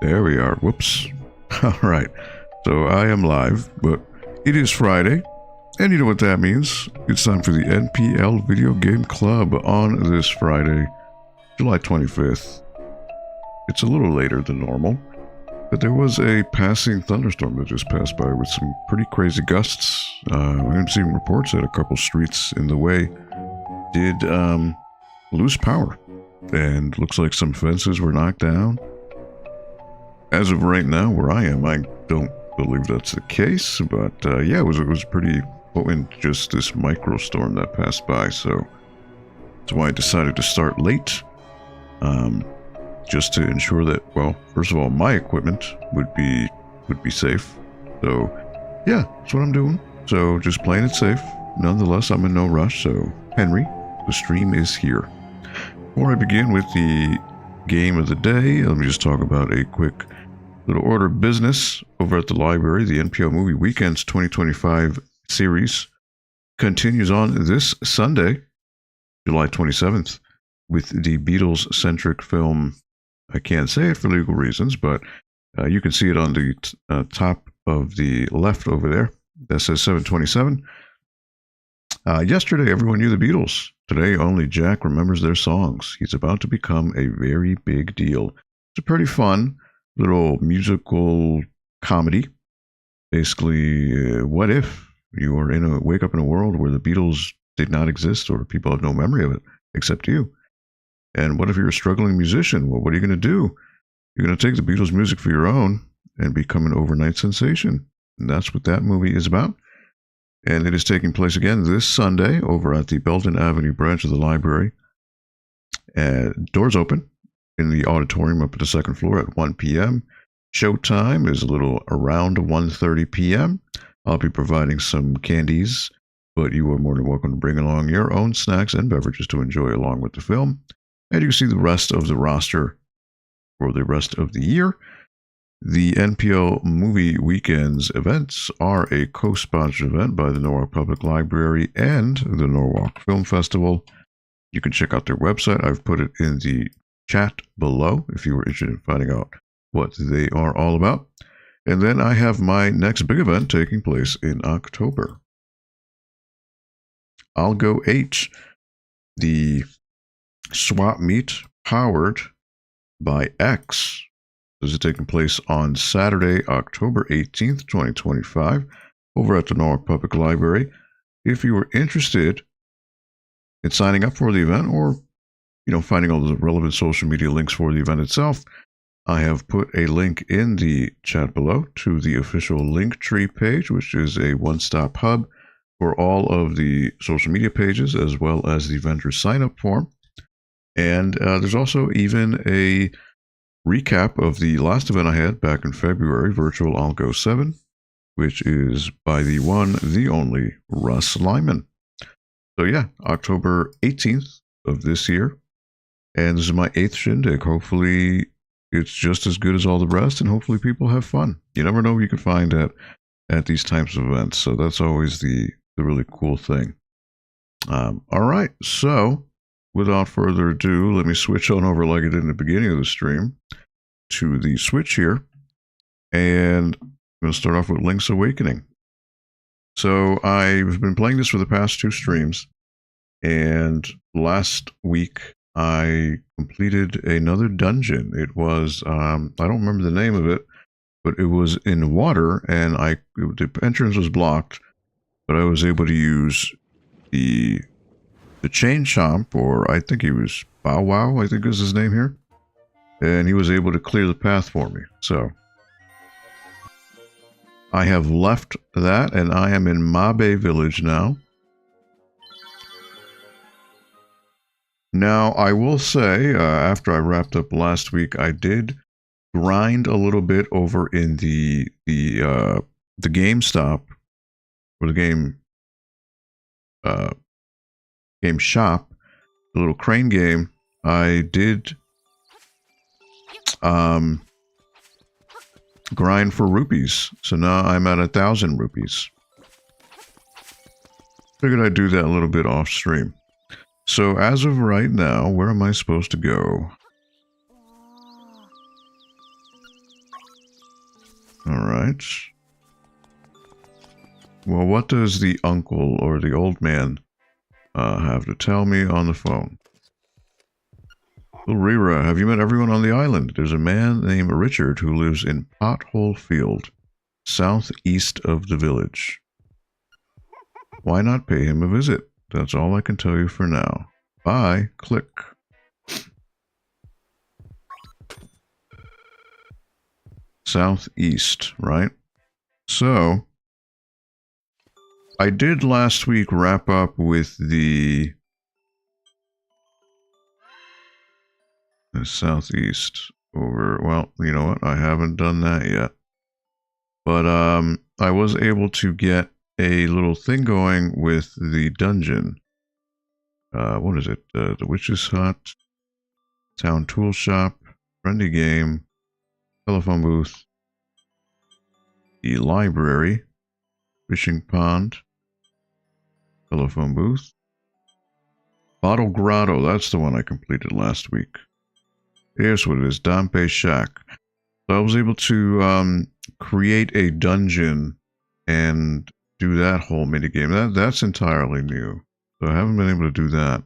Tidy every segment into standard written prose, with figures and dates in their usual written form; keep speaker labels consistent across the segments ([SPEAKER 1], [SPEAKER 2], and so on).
[SPEAKER 1] There we are. Whoops. Alright. So I am live, but it is Friday. And you know what that means. It's time for the NPL Video Game Club on this Friday, July 25th. It's a little later than normal, but there was a passing thunderstorm that just passed by with some pretty crazy gusts. I'm seeing reports that a couple streets in the way did lose power. And looks like some fences were knocked down. As of right now, where I am, I don't believe that's the case, but yeah, it was pretty potent, just this microstorm that passed by, so that's why I decided to start late, just to ensure that, well, first of all, my equipment would be safe. So yeah, that's what I'm doing. So just playing it safe. Nonetheless, I'm in no rush, so Henry, the stream is here. Before I begin with the game of the day, let me just talk about a quick little order of business. Over at the library, the NPL Movie Weekends 2025 series continues on this Sunday, July 27th, with the Beatles-centric film. I can't say it for legal reasons, but you can see it on the top of the left over there. That says 727. Yesterday, everyone knew the Beatles. Today, only Jack remembers their songs. He's about to become a very big deal. It's a pretty fun little musical comedy. Basically, what if you were wake up in a world where the Beatles did not exist, or people have no memory of it except you? And what if you're a struggling musician? Well, what are you going to do? You're going to take the Beatles music for your own and become an overnight sensation. And that's what that movie is about. And it is taking place again this Sunday over at the Belton Avenue branch of the library. Doors open in the auditorium up at the second floor at 1 p.m. Showtime is a little around 1:30 p.m. I'll be providing some candies, but you are more than welcome to bring along your own snacks and beverages to enjoy along with the film. And you can see the rest of the roster for the rest of the year. The NPL Movie Weekends events are a co-sponsored event by the Norwalk Public Library and the Norwalk Film Festival. You can check out their website. I've put it in the chat below if you were interested in finding out what they are all about. And then I have my next big event taking place in October. I'll Go H, the swap meet powered by X. This is taking place on Saturday, October 18th, 2025, over at the Norwalk Public Library. If you are interested in signing up for the event, or finding all the relevant social media links for the event itself, I have put a link in the chat below to the official Linktree page, which is a one-stop hub for all of the social media pages, as well as the vendor sign-up form. And there's also even a recap of the last event I had back in February, Virtual I'll Go 7, which is by the one, the only, Russ Lyman. So yeah, October 18th of this year. And this is my 8th shindig. Hopefully it's just as good as all the rest, and hopefully people have fun. You never know what you can find at these types of events. So that's always the really cool thing. All right, so without further ado, let me switch on over like I did in the beginning of the stream to the Switch here. And I'm going to start off with Link's Awakening. So I've been playing this for the past 2 streams. And last week I completed another dungeon. It was, I don't remember the name of it, but it was in water, and the entrance was blocked, but I was able to use the chain chomp, or I think he was Bow Wow, I think is his name here. And he was able to clear the path for me. So I have left that, and I am in Mabe Village now. Now, I will say, after I wrapped up last week, I did grind a little bit over in the GameStop, or the game shop, the little crane game. I did grind for rupees, so now I'm at 1,000 rupees. Figured I'd do that a little bit off stream. So as of right now, where am I supposed to go? Alright. Well, what does the uncle or the old man have to tell me on the phone? Little Rira, have you met everyone on the island? There's a man named Richard who lives in Pothole Field, southeast of the village. Why not pay him a visit? That's all I can tell you for now. Bye. Click. Southeast, right? So, I did last week wrap up with the southeast over, well, you know what? I haven't done that yet. But I was able to get a little thing going with the dungeon. What is it? The Witch's Hut, Town Tool Shop, Friendly Game, Telephone Booth, the Library, Fishing Pond, Telephone Booth, Bottle Grotto, that's the one I completed last week. Here's what it is, Dampe Shack. So I was able to create a dungeon and do that whole minigame. That's entirely new. So I haven't been able to do that.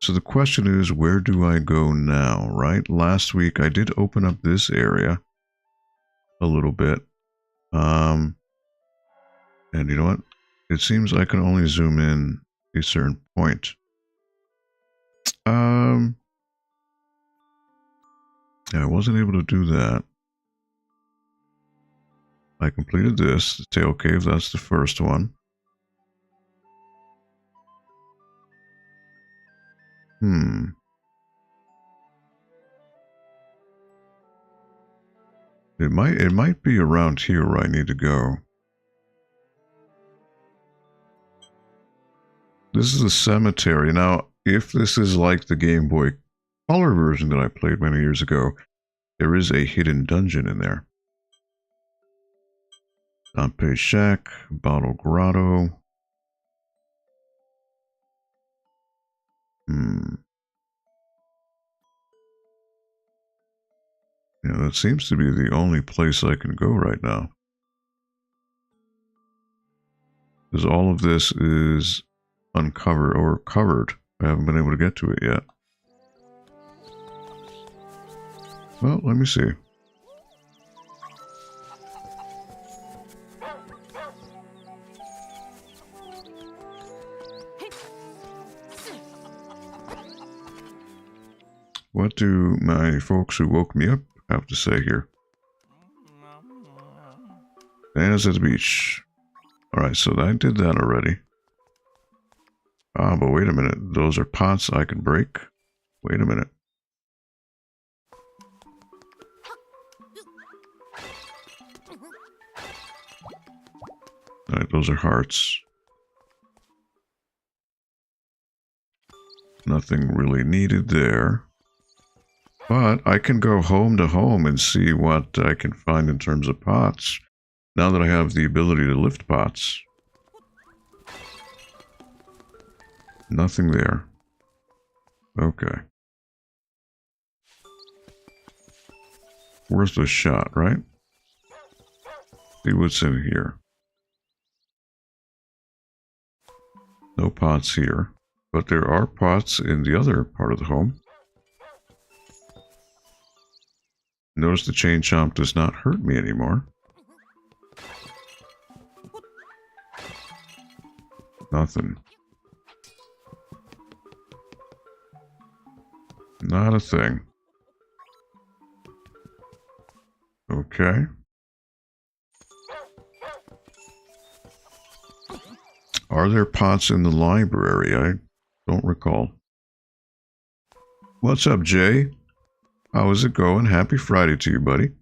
[SPEAKER 1] So the question is, where do I go now, right? Last week I did open up this area a little bit. And you know what? It seems I can only zoom in a certain point. Yeah, I wasn't able to do that. I completed this, the Tail Cave, that's the first one. It might be around here where I need to go. This is the cemetery. Now, if this is like the Game Boy Color version that I played many years ago, there is a hidden dungeon in there. Dampe Shack, Bottle Grotto. Yeah, that seems to be the only place I can go right now. Because all of this is uncovered or covered. I haven't been able to get to it yet. Well, let me see. What do my folks who woke me up have to say here? Bananas at the beach. Alright, so I did that already. Ah, but wait a minute. Those are pots I can break. Wait a minute. Alright, those are hearts. Nothing really needed there. But I can go home to home and see what I can find in terms of pots. Now that I have the ability to lift pots. Nothing there. Okay. Worth a shot, right? See what's in here. No pots here. But there are pots in the other part of the home. Notice the chain chomp does not hurt me anymore. Nothing. Not a thing. Okay. Are there pots in the library? I don't recall. What's up, Jay? How is it going? Happy Friday to you, buddy.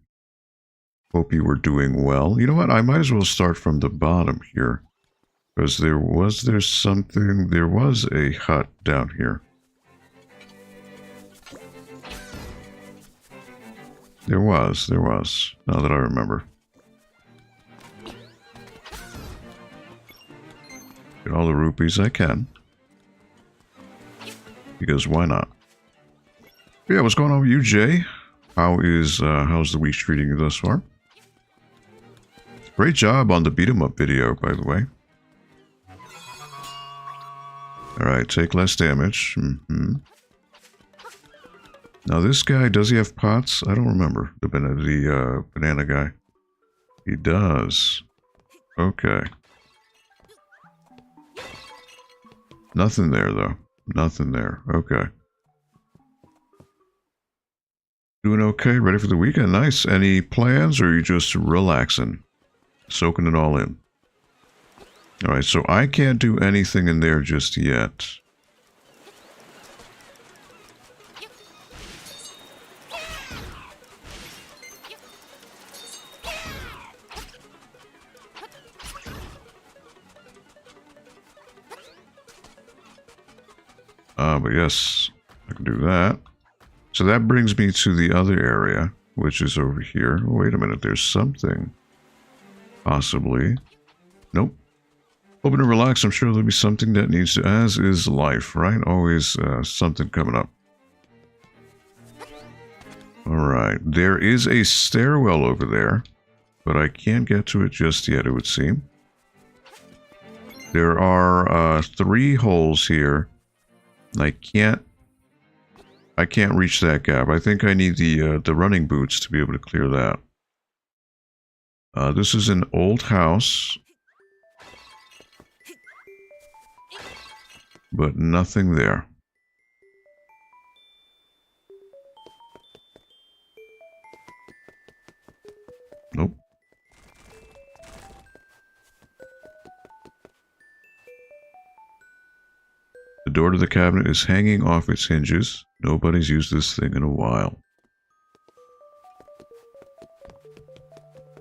[SPEAKER 1] Hope you were doing well. You know what? I might as well start from the bottom here. Because there was a hut down here. There was. Now that I remember. Get all the rupees I can. Because why not? Yeah, what's going on with you, Jay? How's the week treating you thus far? Great job on the beat 'em up video, by the way. Alright, take less damage. Now this guy, does he have pots? I don't remember. The banana guy. He does. Okay. Nothing there, though. Nothing there. Okay. Doing okay? Ready for the weekend? Nice. Any plans, or are you just relaxing? Soaking it all in. Alright, so I can't do anything in there just yet. But yes, I can do that. So that brings me to the other area, which is over here. Oh, wait a minute, there's something. Possibly. Nope. Hoping to relax, I'm sure there'll be something that needs to, as is life, right? Always something coming up. Alright, there is a stairwell over there, but I can't get to it just yet, it would seem. There are 3 holes here. I can't reach that gap. I think I need the running boots to be able to clear that. This is an old house, but nothing there. Nope. The door to the cabinet is hanging off its hinges. Nobody's used this thing in a while.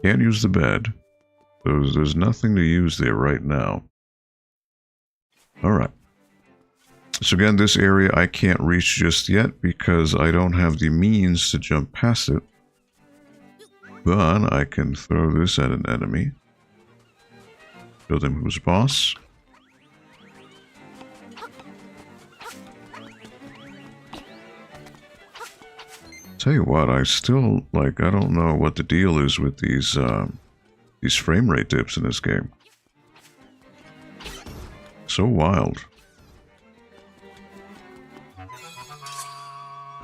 [SPEAKER 1] Can't use the bed. There's nothing to use there right now. Alright. So again, this area I can't reach just yet because I don't have the means to jump past it. But I can throw this at an enemy. Show them who's boss. Tell you what, I still, like, I don't know what the deal is with these frame rate dips in this game. So wild.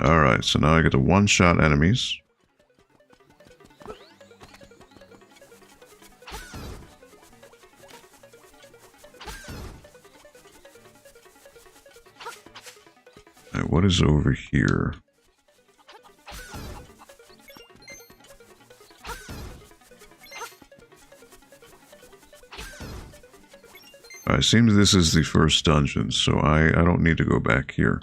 [SPEAKER 1] Alright, so now I get to one-shot enemies. Alright, what is over here? It seems this is the first dungeon, so I don't need to go back here.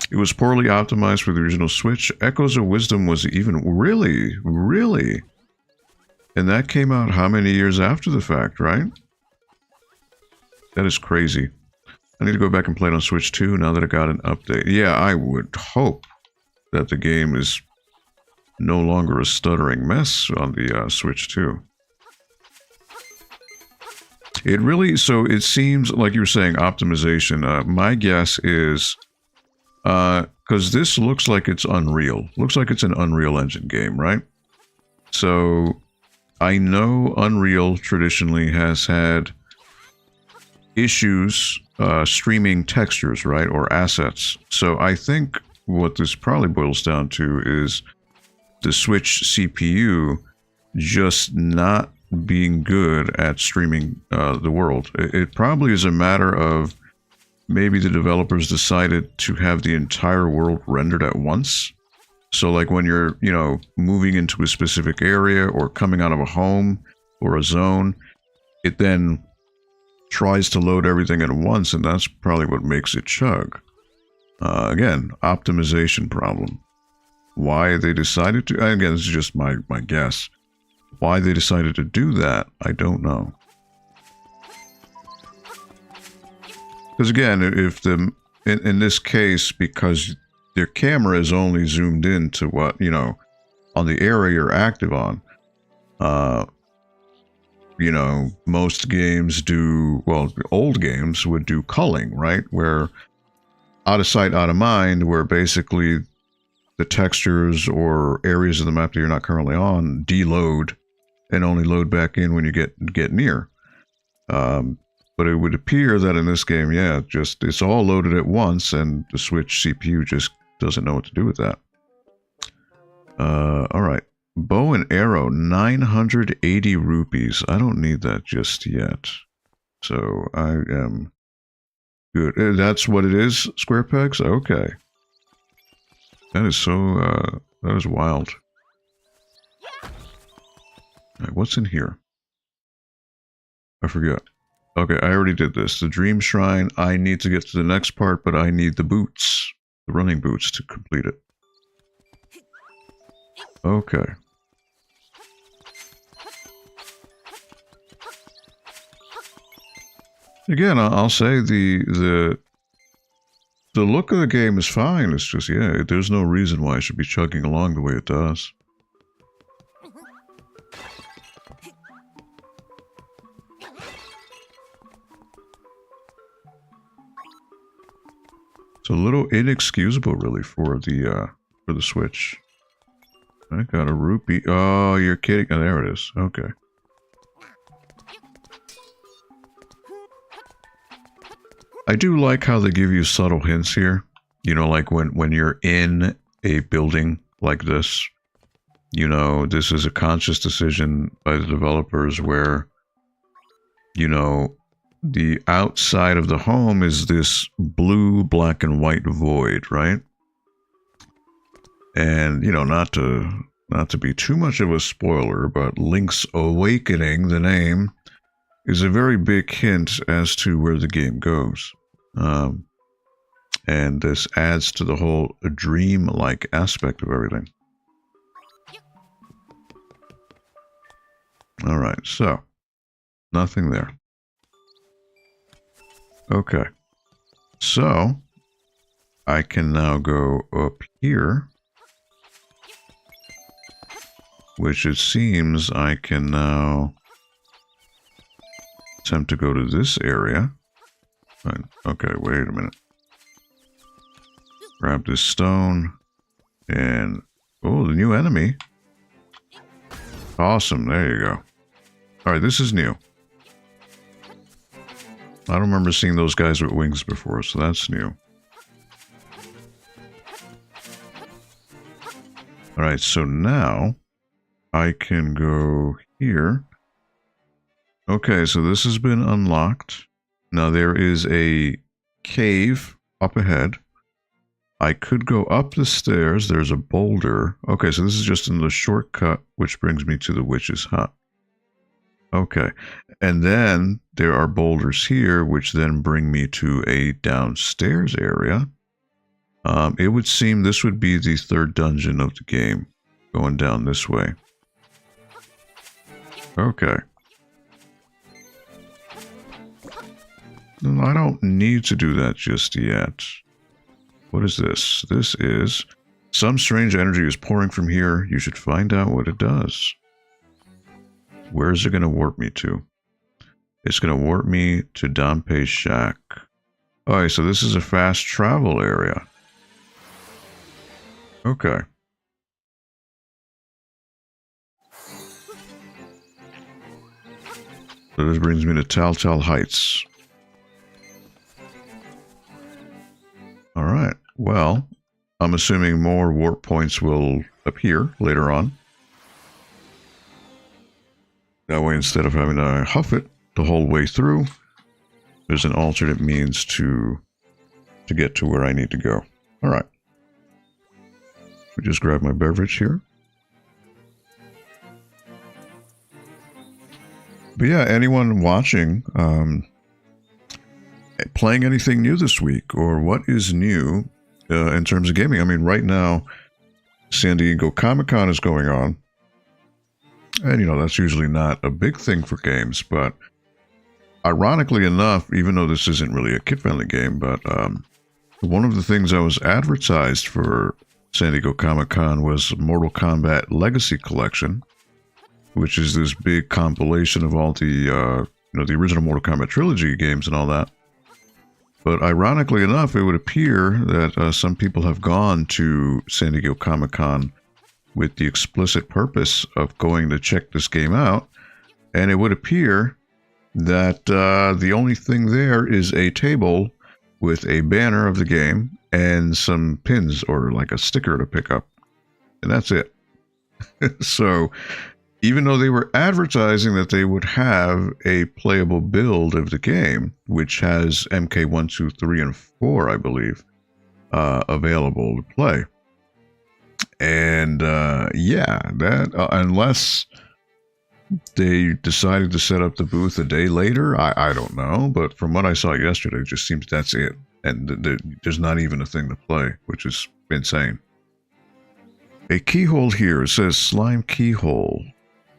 [SPEAKER 1] It was poorly optimized for the original Switch. Echoes of Wisdom was even... Really? Really? And that came out how many years after the fact, right? That is crazy. I need to go back and play it on Switch 2 now that I got an update. Yeah, I would hope that the game is no longer a stuttering mess on the Switch 2. It really, so it seems like you were saying optimization. My guess is, because this looks like it's Unreal. Looks like it's an Unreal Engine game, right? So I know Unreal traditionally has had issues streaming textures, right? Or assets. So I think what this probably boils down to is the Switch CPU just not being good at streaming the world. It probably is a matter of maybe the developers decided to have the entire world rendered at once. So like when you're, you know, moving into a specific area or coming out of a home or a zone, it then tries to load everything at once, and that's probably what makes it chug. Again, optimization problem. Why they decided to, again, this is just my guess. Why they decided to do that, I don't know. Because again, if the, in this case, because their camera is only zoomed in to what, you know, on the area you're active on, you know, most games do, well, old games would do culling, right? Where out of sight, out of mind, where basically the textures or areas of the map that you're not currently on deload and only load back in when you get near. But it would appear that in this game, yeah, just it's all loaded at once, and the Switch CPU just doesn't know what to do with that. All right. Bow and arrow, 980 rupees. I don't need that just yet. So I am good. That's what it is, square pegs? Okay. That is so, that is wild. All right, what's in here? I forgot. Okay, I already did this. The Dream Shrine, I need to get to the next part, but I need the boots. The running boots to complete it. Okay. Again, I'll say the look of the game is fine. It's just, yeah, there's no reason why it should be chugging along the way it does. It's a little inexcusable, really, for the Switch. I got a rupee. Oh, you're kidding. Oh, there it is. Okay. I do like how they give you subtle hints here. You know, like when you're in a building like this, you know, this is a conscious decision by the developers where, you know, the outside of the home is this blue, black, and white void, right? And, you know, not to be too much of a spoiler, but Link's Awakening, the name, is a very big hint as to where the game goes. And this adds to the whole dream-like aspect of everything. Alright, so, nothing there. Okay, so, I can now go up here, which it seems I can now attempt to go to this area. Right. Okay, wait a minute. Grab this stone, and oh, the new enemy. Awesome, there you go. Alright, this is new. I don't remember seeing those guys with wings before, so that's new. Alright, so now I can go here. Okay, so this has been unlocked. Now there is a cave up ahead. I could go up the stairs. There's a boulder. Okay, so this is just in the shortcut, which brings me to the witch's hut. Okay, and then there are boulders here, which then bring me to a downstairs area. It would seem this would be the third dungeon of the game, going down this way. Okay. I don't need to do that just yet. What is this? This is some strange energy is pouring from here. You should find out what it does. Where is it going to warp me to? It's going to warp me to Dampé's shack. Alright, so this is a fast travel area. Okay. So this brings me to Telltale Heights. Alright, well, I'm assuming more warp points will appear later on. That way, instead of having to huff it the whole way through, there's an alternate means to get to where I need to go. Alright. Let me just grab my beverage here. But yeah, anyone watching, playing anything new this week, or what is new in terms of gaming? I mean, right now, San Diego Comic-Con is going on. And, you know, that's usually not a big thing for games, but ironically enough, even though this isn't really a kid-friendly game, but one of the things that was advertised for San Diego Comic-Con was Mortal Kombat Legacy Collection, which is this big compilation of all the, you know, the original Mortal Kombat trilogy games and all that. But ironically enough, it would appear that some people have gone to San Diego Comic-Con with the explicit purpose of going to check this game out. And it would appear that the only thing there is a table with a banner of the game and some pins or like a sticker to pick up. And that's it. So even though they were advertising that they would have a playable build of the game, which has MK1, 2, 3, and 4, I believe, available to play. And yeah, that unless they decided to set up the booth a day later, I don't know. But from what I saw yesterday, it just seems that's it. And there's not even a thing to play, which is insane. A keyhole here. It says slime keyhole.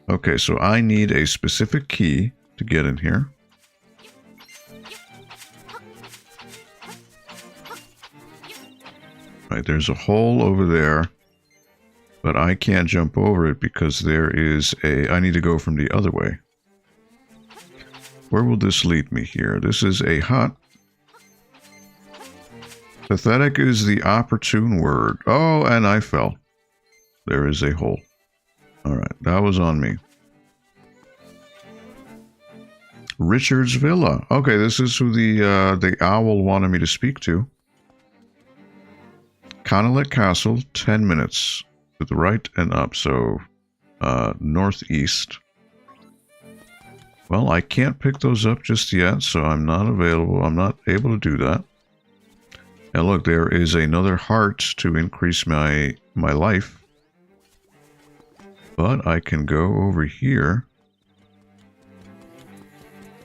[SPEAKER 1] Okay, so I need a specific key to get in here. Right, there's a hole over there, but I can't jump over it because there is a... I need to go from the other way. Where will this lead me here? This is a hut. Pathetic is the opportune word. Oh, and I fell. There is a hole. Alright, that was on me. Richard's Villa. Okay, this is who the owl wanted me to speak to. Conolet Castle, 10 minutes. To the right and up, so northeast. Well, I can't pick those up just yet, so I'm not available. I'm not able to do that. And look, there is another heart to increase my life. But I can go over here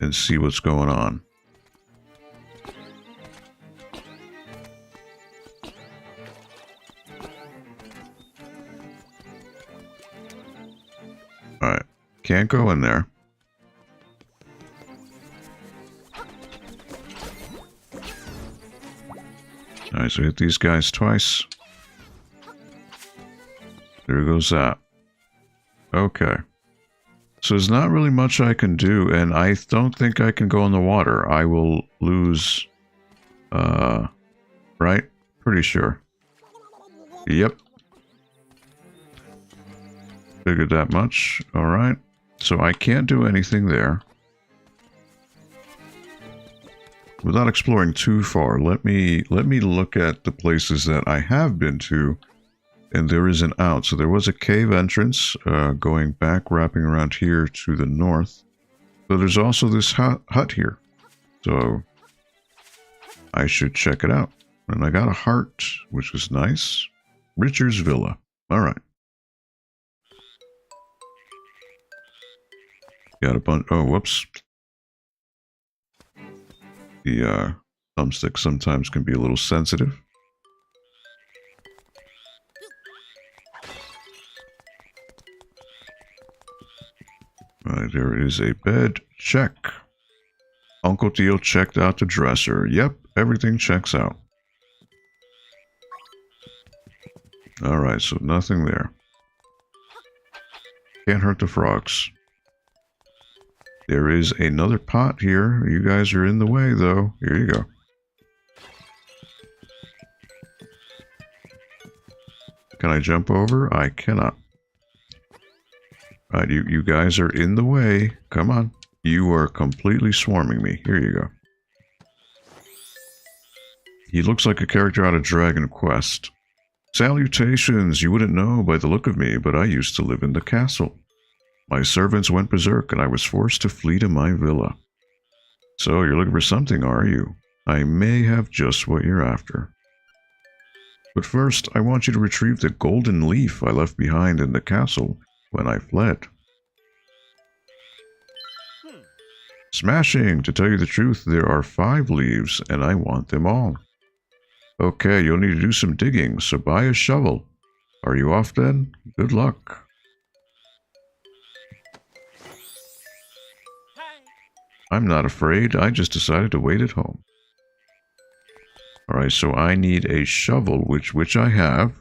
[SPEAKER 1] and see what's going on. Alright, can't go in there. Alright, so hit these guys twice. There goes that. Okay. So there's not really much I can do, and I don't think I can go in the water. I will lose... right? Pretty sure. Yep. Figured that much. Alright. So I can't do anything there. Without exploring too far, let me look at the places that I have been to, and there is an out. So there was a cave entrance going back, wrapping around here to the north. So there's also this hut here. So I should check it out. And I got a heart, which was nice. Richard's Villa. Alright. Got a bunch... Oh, whoops. The thumbstick sometimes can be a little sensitive. Right, there is a bed. Check. Uncle Theo checked out the dresser. Yep, everything checks out. Alright, so nothing there. Can't hurt the frogs. There is another pot here. You guys are in the way, though. Here you go. Can I jump over? I cannot. Alright, you guys are in the way. Come on. You are completely swarming me. Here you go. He looks like a character out of Dragon Quest. Salutations! You wouldn't know by the look of me, but I used to live in the castle. My servants went berserk, and I was forced to flee to my villa. So, you're looking for something, are you? I may have just what you're after. But first, I want you to retrieve the golden leaf I left behind in the castle when I fled. Smashing! To tell you the truth, there are 5 leaves, and I want them all. Okay, you'll need to do some digging, so buy a shovel. Are you off then? Good luck. I'm not afraid, I just decided to wait at home. Alright, so I need a shovel, which I have.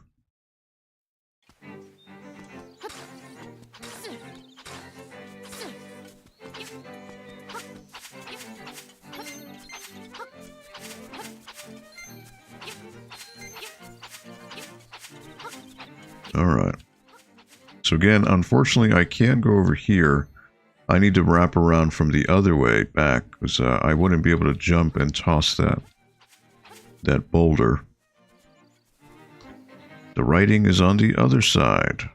[SPEAKER 1] So again, unfortunately, I can't go over here. I need to wrap around from the other way back, because I wouldn't be able to jump and toss that boulder. The writing is on the other side.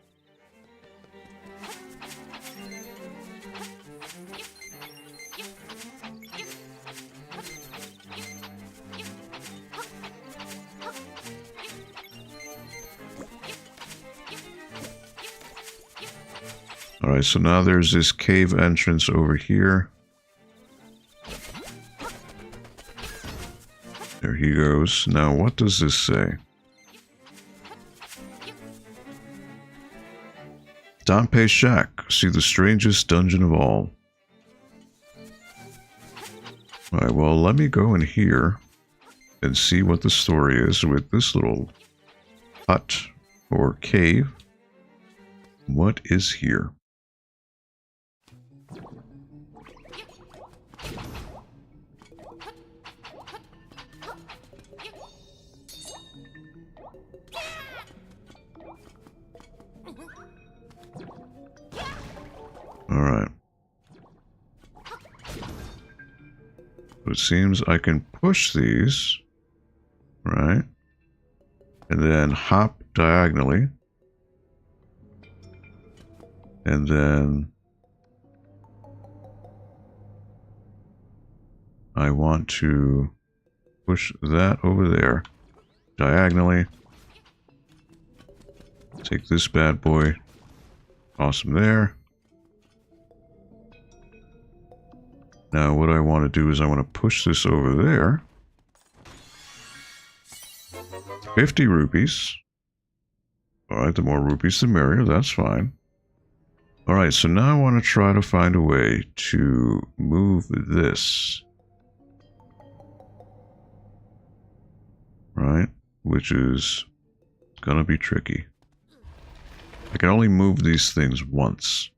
[SPEAKER 1] Alright, so now there's this cave entrance over here. There he goes. Now, what does this say? Dante's Shack. See the strangest dungeon of all. Alright, well, let me go in here and see what the story is with this little hut or cave. What is here? Alright. It seems I can push these, right? And then hop diagonally. And then I want to push that over there diagonally. Take this bad boy. Awesome there. Now what I want to do is I want to push this over there. 50 rupees. Alright, the more rupees the merrier, that's fine. Alright, so now I want to try to find a way to move this. Right? Which is gonna be tricky. I can only move these things once.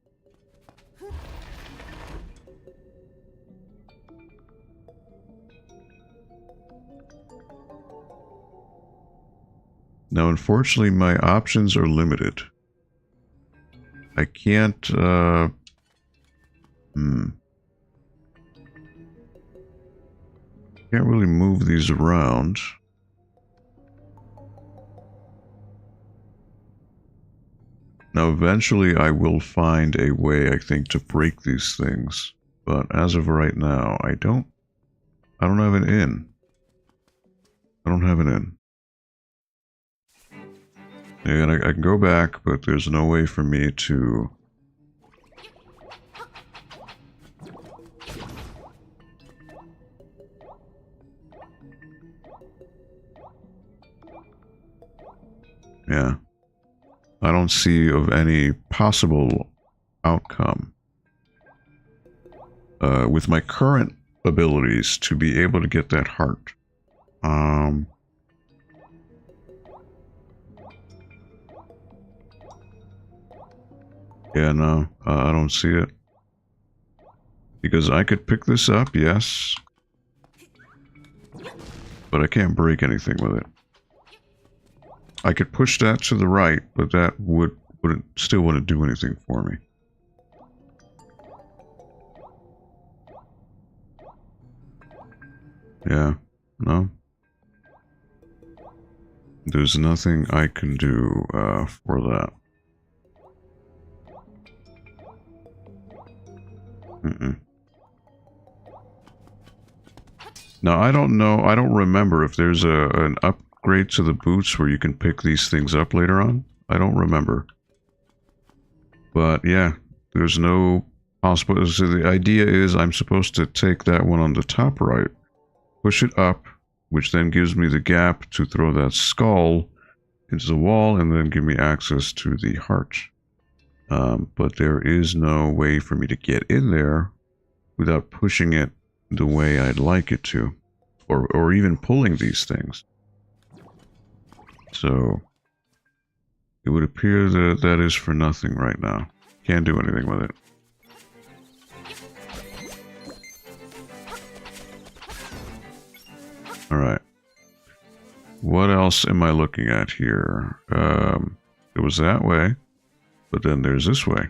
[SPEAKER 1] Now, unfortunately, my options are limited. I can't, can't really move these around. Now, eventually, I will find a way, I think, to break these things. But as of right now, I don't have an in. I don't have an in. And I can go back, but there's no way for me to... Yeah. I don't see of any possible outcome with my current abilities to be able to get that heart. Yeah, no, I don't see it. Because I could pick this up, yes. But I can't break anything with it. I could push that to the right, but that still wouldn't do anything for me. Yeah, no. There's nothing I can do for that. Now, I don't know, I don't remember if there's an upgrade to the boots where you can pick these things up later on. I don't remember. But yeah, there's no possible... So the idea is I'm supposed to take that one on the top right, push it up, which then gives me the gap to throw that skull into the wall and then give me access to the heart. But there is no way for me to get in there without pushing it the way I'd like it to, or even pulling these things. So it would appear that that is for nothing right now. Can't do anything with it. Alright. What else am I looking at here? It was that way. But then there's this way.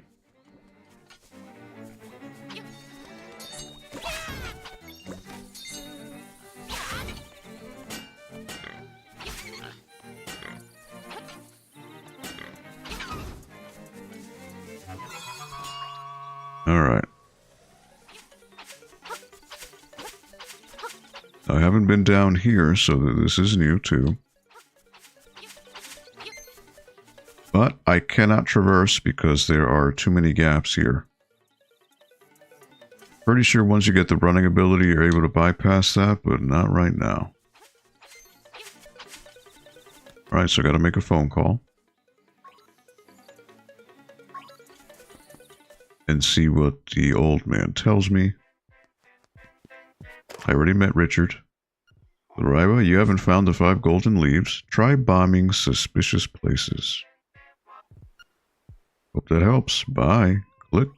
[SPEAKER 1] Alright. I haven't been down here, so this is new too. But I cannot traverse because there are too many gaps here. Pretty sure once you get the running ability, you're able to bypass that, but not right now. Alright, so I gotta make a phone call. And see what the old man tells me. I already met Richard. Lariba, you haven't found the 5 golden leaves. Try bombing suspicious places. Hope that helps. Bye. Click.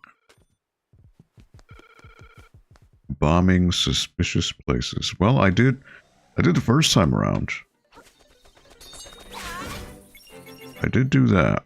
[SPEAKER 1] Bombing suspicious places. Well, I did the first time around. I did do that.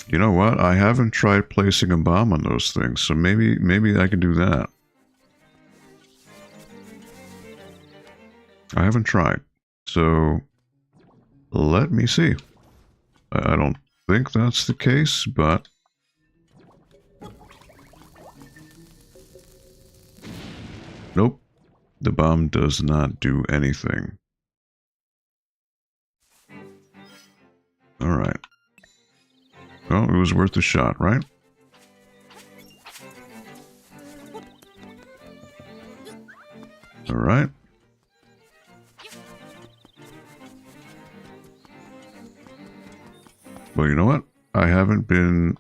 [SPEAKER 1] You know what? I haven't tried placing a bomb on those things, so maybe I can do that. I haven't tried, so let me see. I don't think that's the case, but nope. The bomb does not do anything. Alright. Well, it was worth a shot, right? Alright. Well, you know what? I haven't been...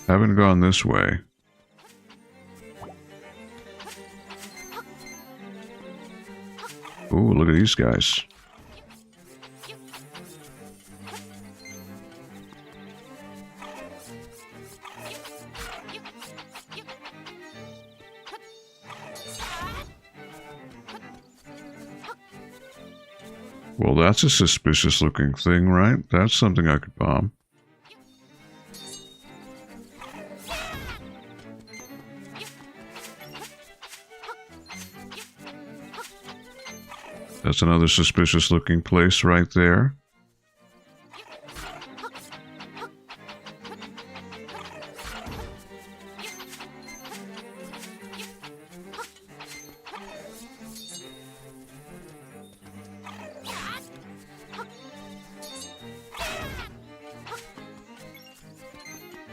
[SPEAKER 1] haven't gone this way. Ooh, look at these guys. Well, that's a suspicious looking thing, right? That's something I could bomb. That's another suspicious looking place right there.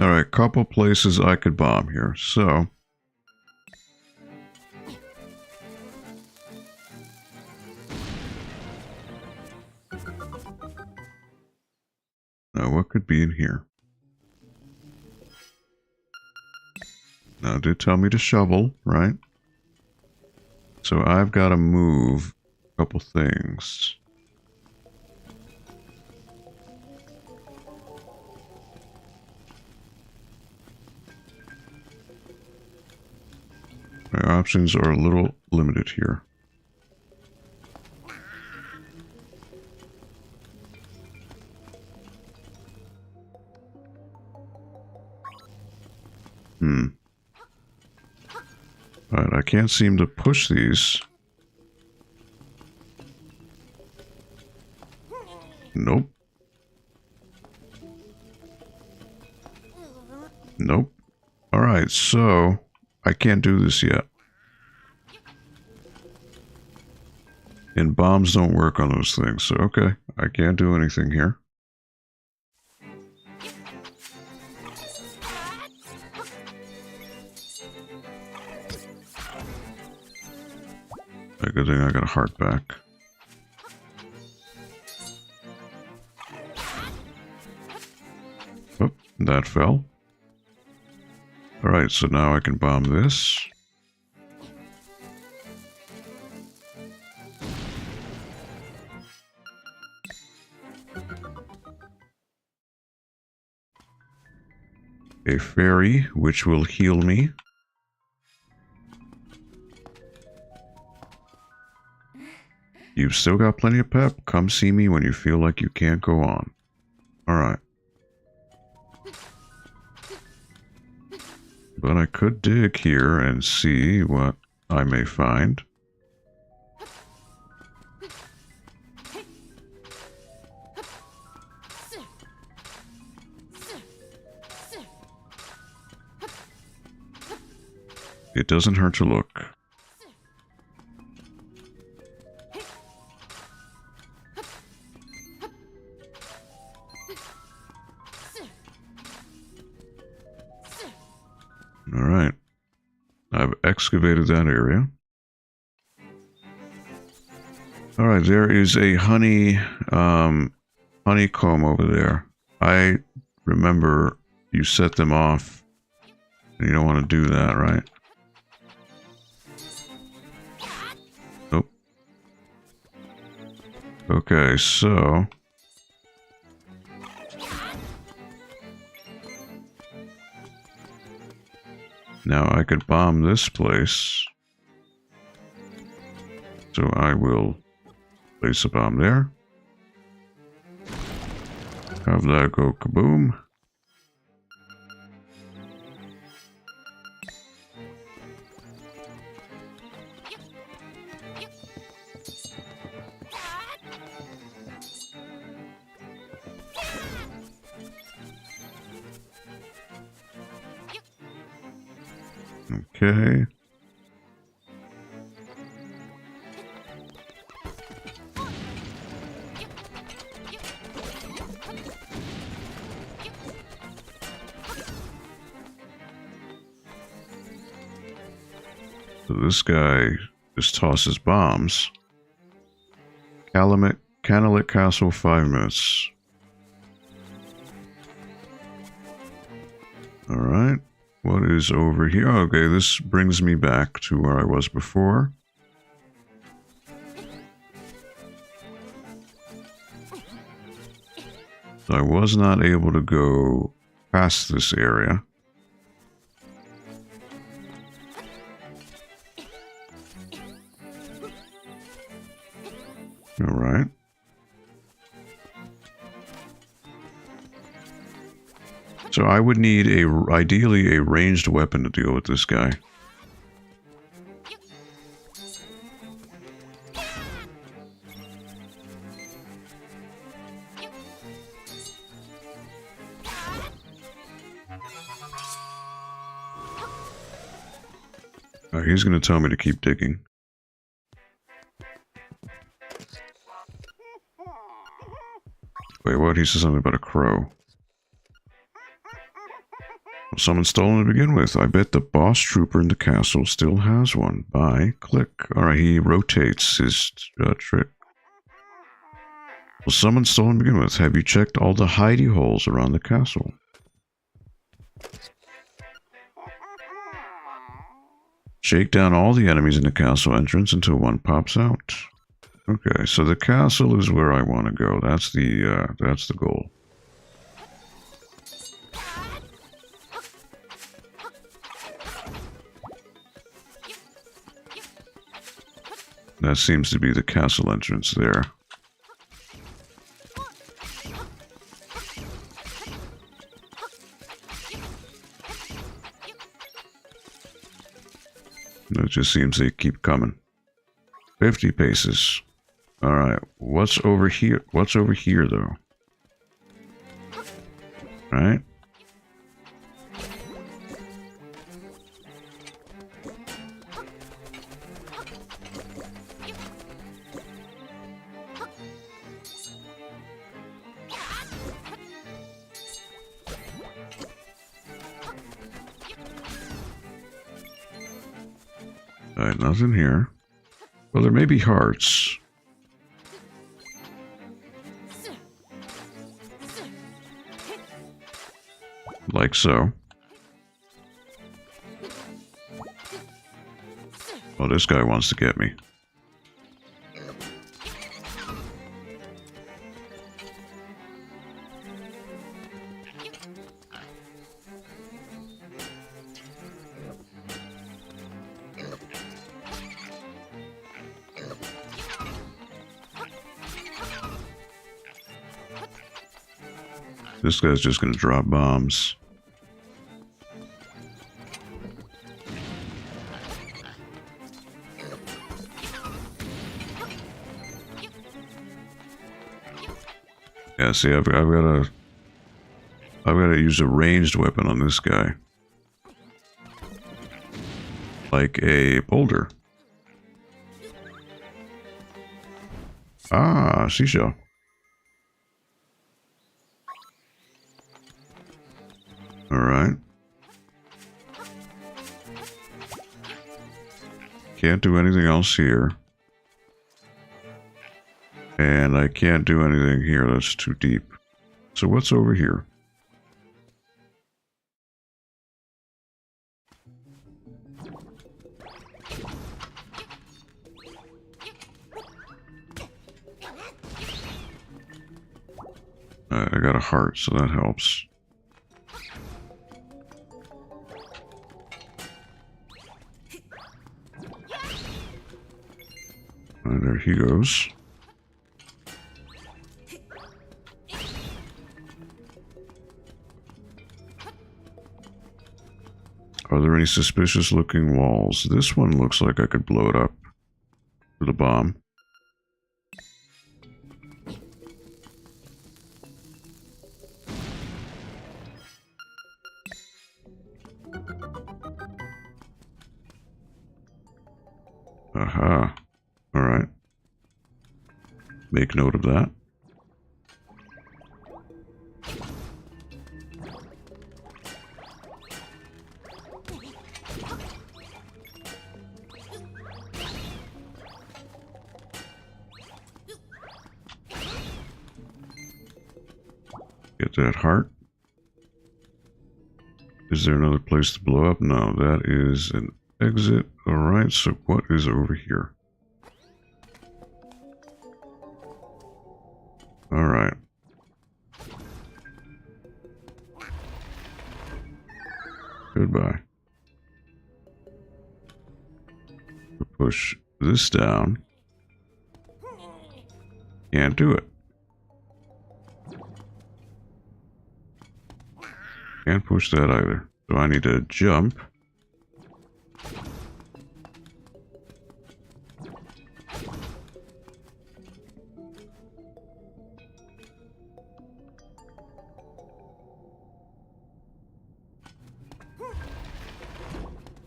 [SPEAKER 1] Alright, couple places I could bomb here, so... now, what could be in here? Now, it did tell me to shovel, right? So I've got to move a couple things. My options are a little limited here. Alright, I can't seem to push these. Nope. Nope. Alright, so I can't do this yet. And bombs don't work on those things, so okay, I can't do anything here. Good thing I got a heart back. Oh, that fell. Alright, so now I can bomb this. a fairy, which will heal me. You've still got plenty of pep. Come see me when you feel like you can't go on. Alright. But I could dig here and see what I may find. It doesn't hurt to look. Alright. I've excavated that area. Alright, there is a honeycomb over there. I remember you set them off. And you don't want to do that, right? Nope. Okay, so... now I could bomb this place. So I will place a bomb there. Have that go kaboom. Okay. So this guy just tosses bombs. Canalit Castle, 5 minutes. Alright. What is over here? Okay, this brings me back to where I was before. So I was not able to go past this area. Alright. So I would need ideally a ranged weapon to deal with this guy. He's going to tell me to keep digging. Wait, what? He says something about a crow. Someone stolen to begin with. I bet the boss trooper in the castle still has one. Buy, click. Alright, he rotates his trick. Well, someone stolen to begin with. Have you checked all the hidey holes around the castle? Shake down all the enemies in the castle entrance until one pops out. Okay, so the castle is where I want to go. That's the goal. That seems to be the castle entrance there. It just seems they keep coming. 50 paces. Alright, what's over here? What's over here, though? Right? Alright, nothing here. Well, there may be hearts. Like so. Oh, this guy wants to get me. This guy's just gonna drop bombs. Yeah, see, I've gotta use a ranged weapon on this guy. Like a boulder. Ah, seashell. Alright. Can't do anything else here. And I can't do anything here, that's too deep. So what's over here? I got a heart, so that helps. And there he goes. Are there any suspicious looking walls? This one looks like I could blow it up with a bomb. Aha. Alright. Make note of that. Get that heart. Is there another place to blow up? No, that is an exit. Alright, so what is over here? Alright. Goodbye. Push this down. Can't do it. Can't push that either. So I need to jump.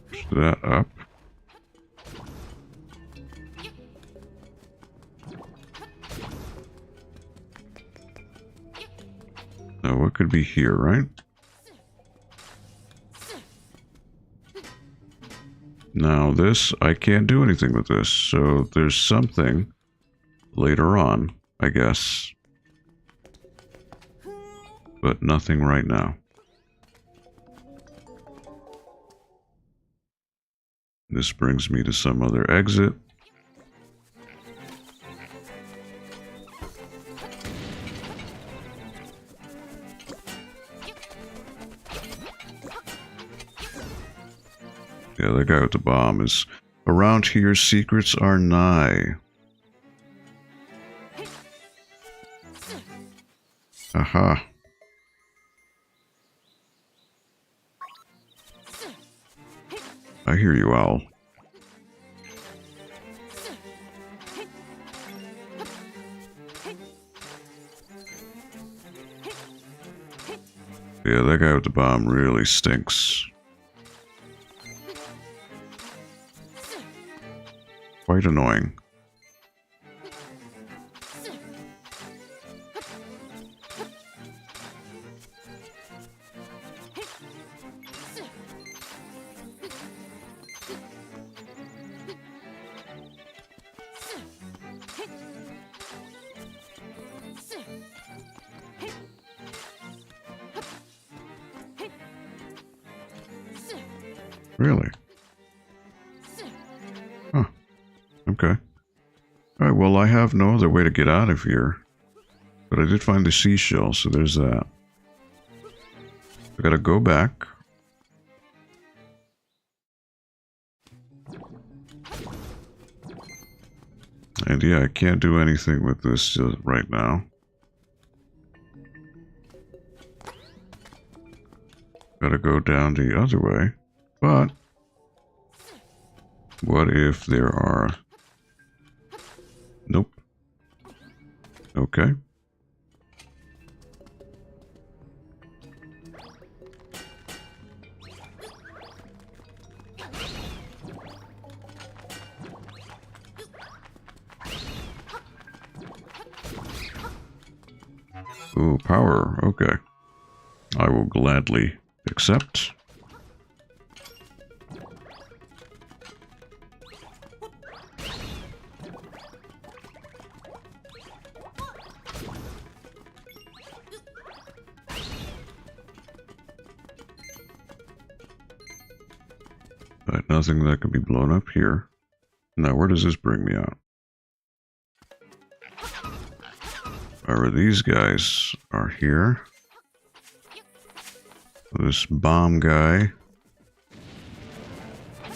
[SPEAKER 1] Push that up. Now what could be here, right? Now this, I can't do anything with this, so there's something later on, I guess. But nothing right now. This brings me to some other exit. Yeah, that guy with the bomb is... Around here, secrets are nigh. Aha. I hear you, owl. Yeah, that guy with the bomb really stinks. Quite annoying. Really? Huh. Okay. Alright, well, I have no other way to get out of here. But I did find the seashell, so there's that. I gotta go back. And yeah, I can't do anything with this right now. Gotta go down the other way. But what if there are... Nope. Okay. Ooh, power. Okay. I will gladly accept. But nothing that can be blown up here. Now, where does this bring me out? However, these guys are here. This bomb guy.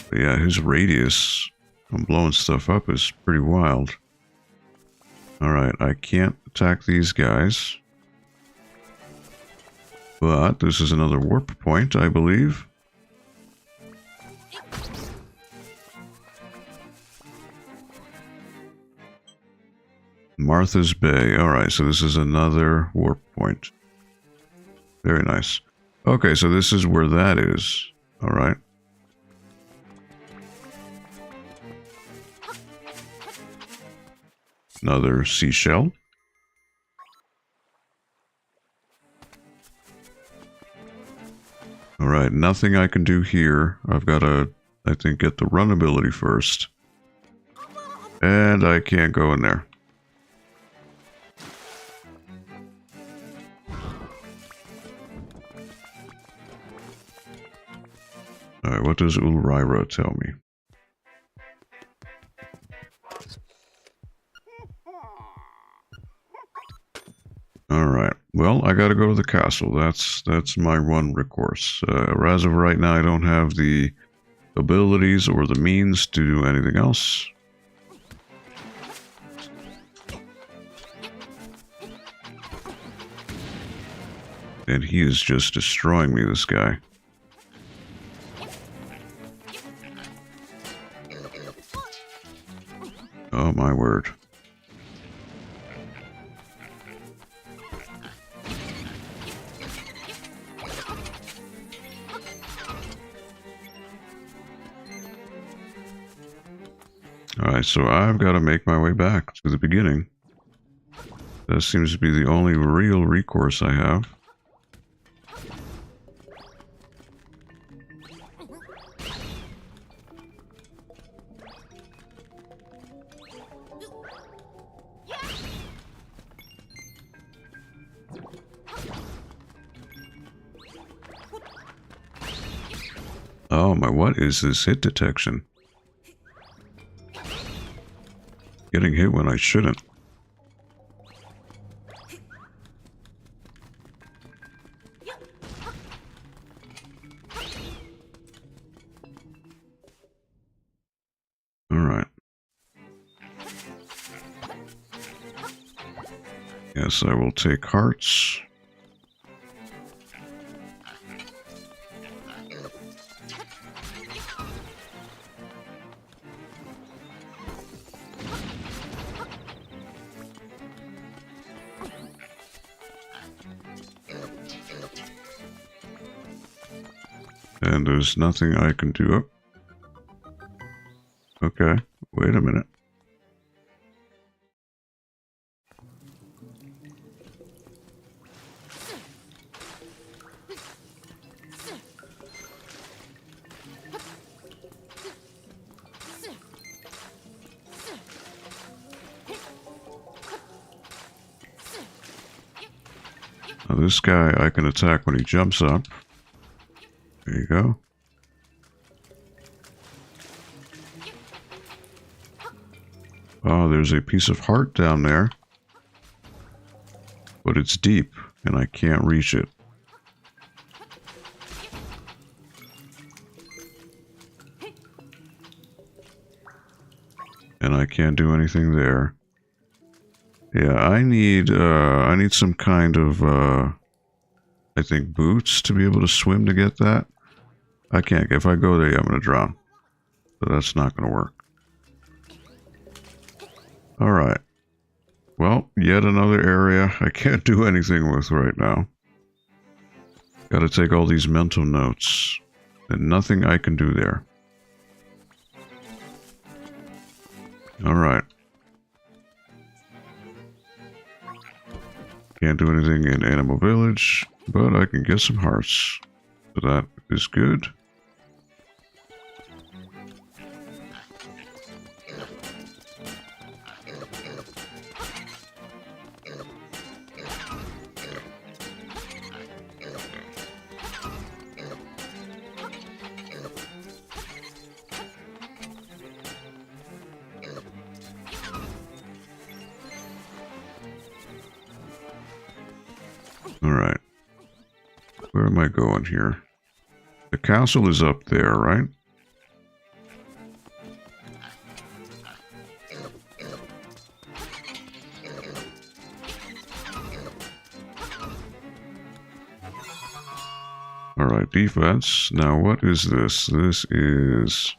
[SPEAKER 1] But yeah, his radius on blowing stuff up is pretty wild. Alright, I can't attack these guys. But this is another warp point, I believe. Martha's Bay. Alright, so this is another warp point. Very nice. Okay, so this is where that is. Alright. Another seashell. Alright, nothing I can do here. I've got to, I think, get the run ability first. And I can't go in there. Alright, what does Ulrira tell me? Alright, well, I gotta go to the castle. That's my one recourse. As of right now, I don't have the abilities or the means to do anything else. And he is just destroying me, this guy. Oh my word. Alright, so I've got to make my way back to the beginning. That seems to be the only real recourse I have. Oh my, what is this hit detection? Getting hit when I shouldn't. Alright. Yes, I will take hearts. And there's nothing I can do. Oh. Okay, wait a minute. Now this guy I can attack when he jumps up. There you go. Oh, there's a piece of heart down there. But it's deep, and I can't reach it. And I can't do anything there. Yeah, I need some kind of, I think, boots to be able to swim to get that. I can't. If I go there, I'm going to drown. So that's not going to work. Alright. Well, yet another area I can't do anything with right now. Gotta take all these mental notes. And nothing I can do there. Alright. Can't do anything in Animal Village, but I can get some hearts. So that is good. Alright. Where am I going here? The castle is up there, right? Alright, defense. Now what is this? This is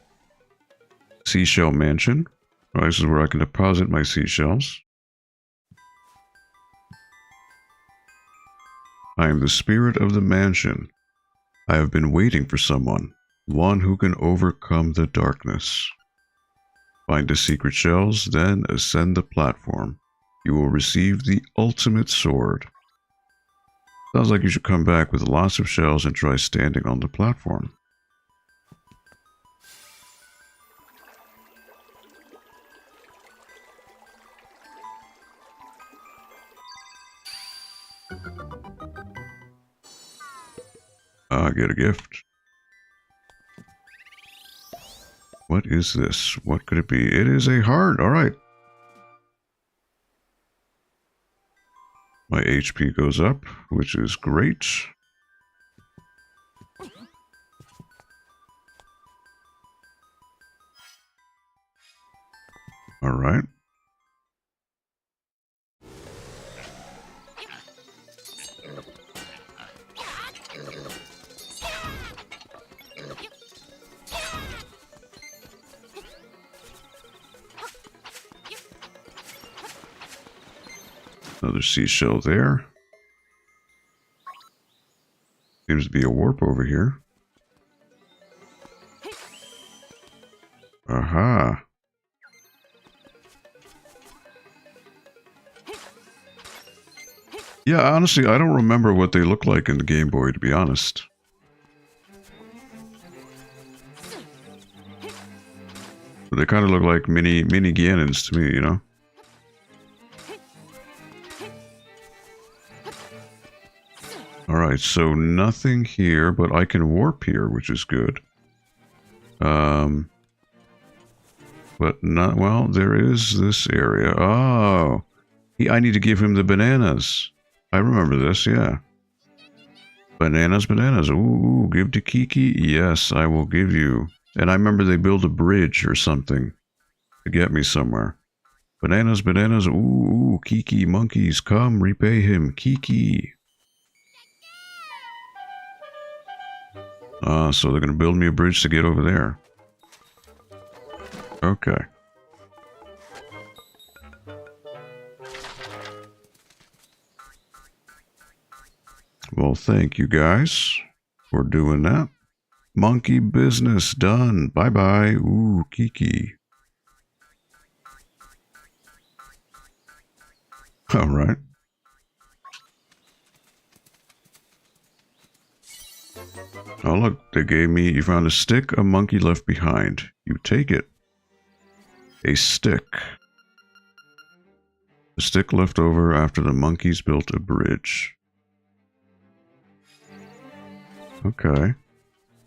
[SPEAKER 1] Seashell Mansion. Alright, this is where I can deposit my seashells. I am the spirit of the mansion. I have been waiting for someone, one who can overcome the darkness. Find the secret shells, then ascend the platform. You will receive the ultimate sword. Sounds like you should come back with lots of shells and try standing on the platform. Get a gift. What is this? What could it be? It is a heart. Alright. My HP goes up, which is great. Alright. Another seashell there. Seems to be a warp over here. Aha. Yeah, honestly, I don't remember what they look like in the Game Boy, to be honest. But they kind of look like mini Ganons to me, you know? Alright, so nothing here, but I can warp here, which is good. But not, well, there is this area. Oh, I need to give him the bananas. I remember this, yeah. Bananas, bananas. Ooh, give to Kiki. Yes, I will give you. And I remember they built a bridge or something to get me somewhere. Bananas, bananas. Ooh, Kiki, monkeys, come, repay him. Kiki. So they're going to build me a bridge to get over there. Okay. Well, thank you guys for doing that. Monkey business done. Bye-bye. Ooh, Kiki. All right. Oh, look, they gave me, you found a stick, a monkey left behind. You take it. A stick. A stick left over after the monkeys built a bridge. Okay.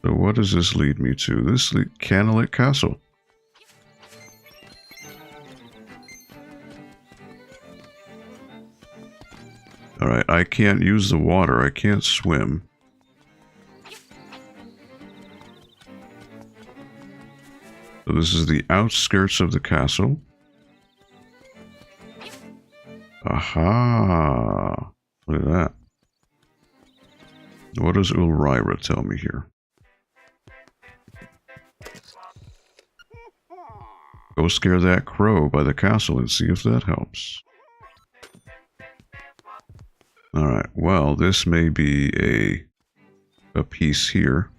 [SPEAKER 1] So what does this lead me to? This Canalit Castle. Alright, I can't use the water. I can't swim. So this is the outskirts of the castle. Aha! Look at that. What does Ulrira tell me here? Go scare that crow by the castle and see if that helps. Alright, well, this may be a piece here.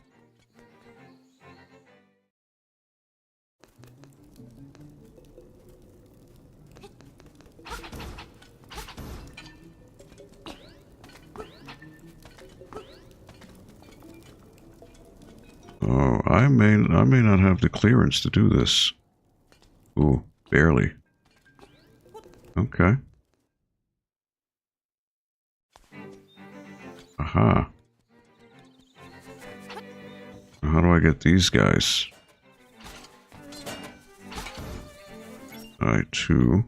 [SPEAKER 1] Oh, I may not have the clearance to do this. Ooh, barely. Okay. Aha. How do I get these guys? Alright, 2.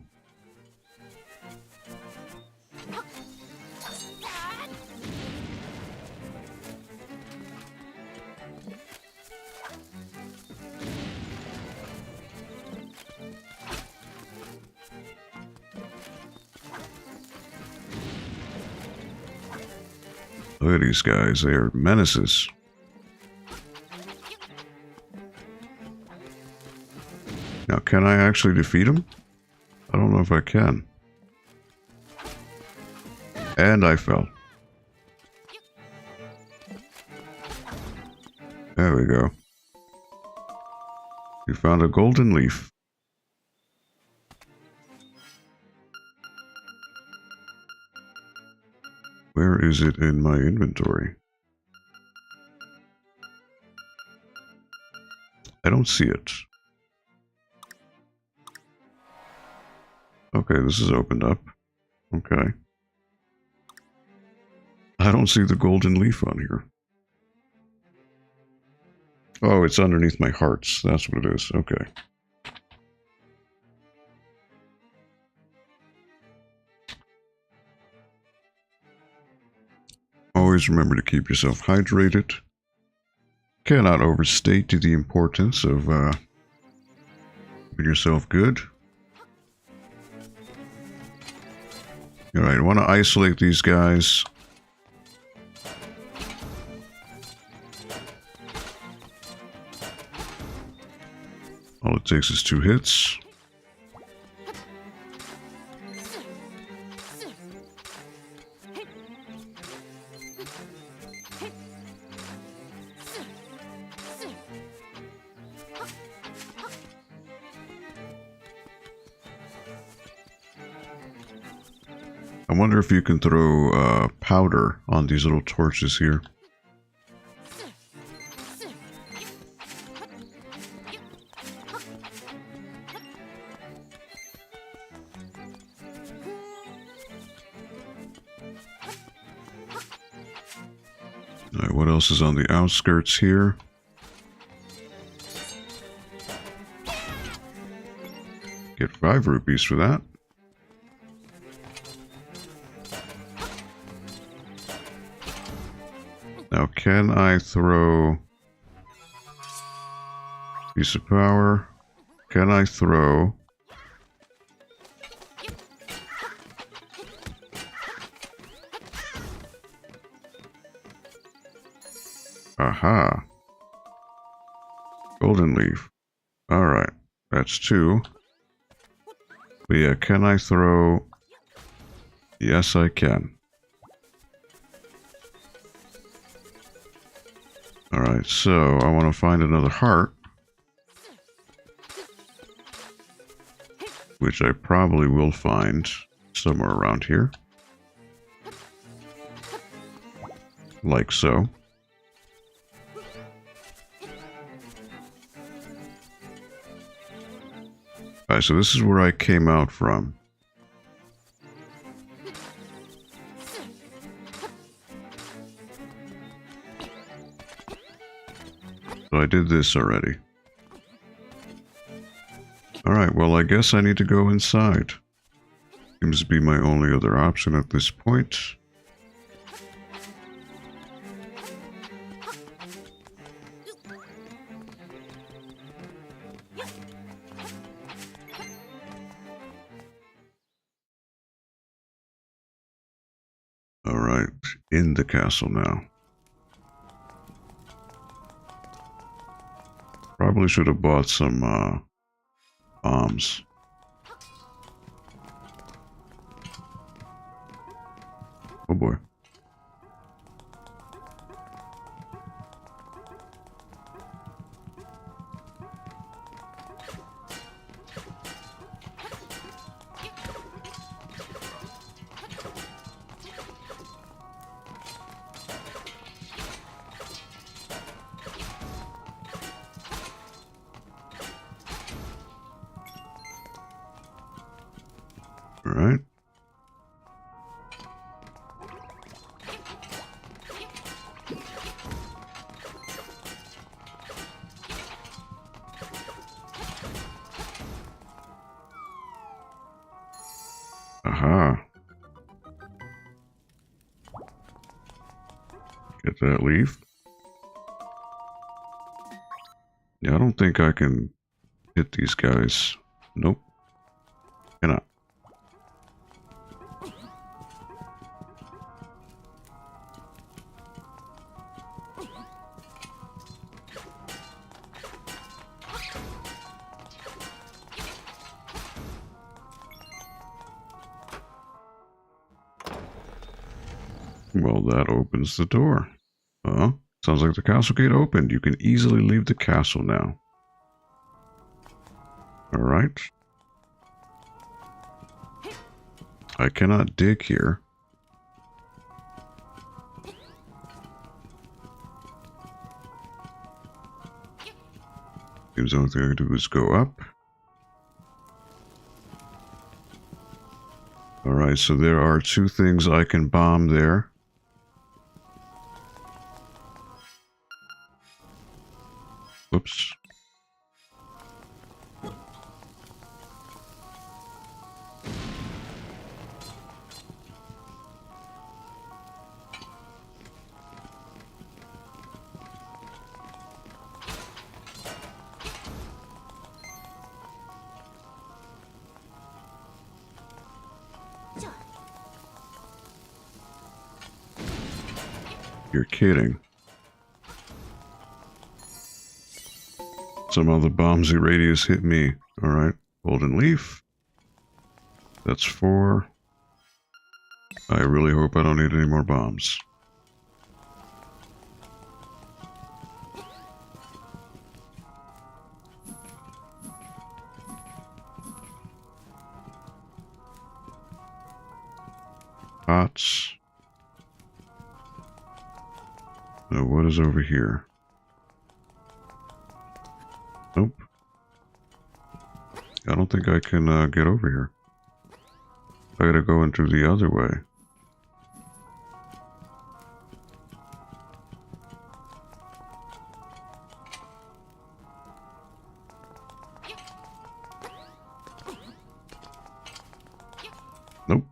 [SPEAKER 1] Look at these guys, they are menaces. Now, can I actually defeat them? I don't know if I can. And I fell. There we go. We found a golden leaf. Where is it in my inventory? I don't see it. Okay, this is opened up. Okay. I don't see the golden leaf on here. Oh, it's underneath my hearts. That's what it is. Okay. Always remember to keep yourself hydrated. Cannot overstate the importance of keeping yourself good. Alright, I want to isolate these guys. All it takes is 2 hits. I wonder if you can throw powder on these little torches here. Alright, what else is on the outskirts here? Get 5 rupees for that. Now, can I throw piece of power? Can I throw aha, golden leaf? All right, that's 2. But yeah, can I throw? Yes, I can. Alright, so I want to find another heart. Which I probably will find somewhere around here. Like so. Alright, so this is where I came out from. So I did this already. Alright, well I guess I need to go inside. Seems to be my only other option at this point. Alright, in the castle now. Probably should have bought some bombs. Oh boy. All right. Aha. Get that leaf. Yeah, I don't think I can hit these guys. Nope. Cannot. Well, that opens the door. Sounds like the castle gate opened. You can easily leave the castle now. Alright. I cannot dig here. Seems the only thing I can do is go up. Alright, so there are two things I can bomb there. Whoops. You're kidding. Somehow the bombsy radius hit me. Alright, golden leaf. That's 4. I really hope I don't need any more bombs. Pots. Now what is over here? Nope. I don't think I can get over here. I gotta go in through the other way. Nope.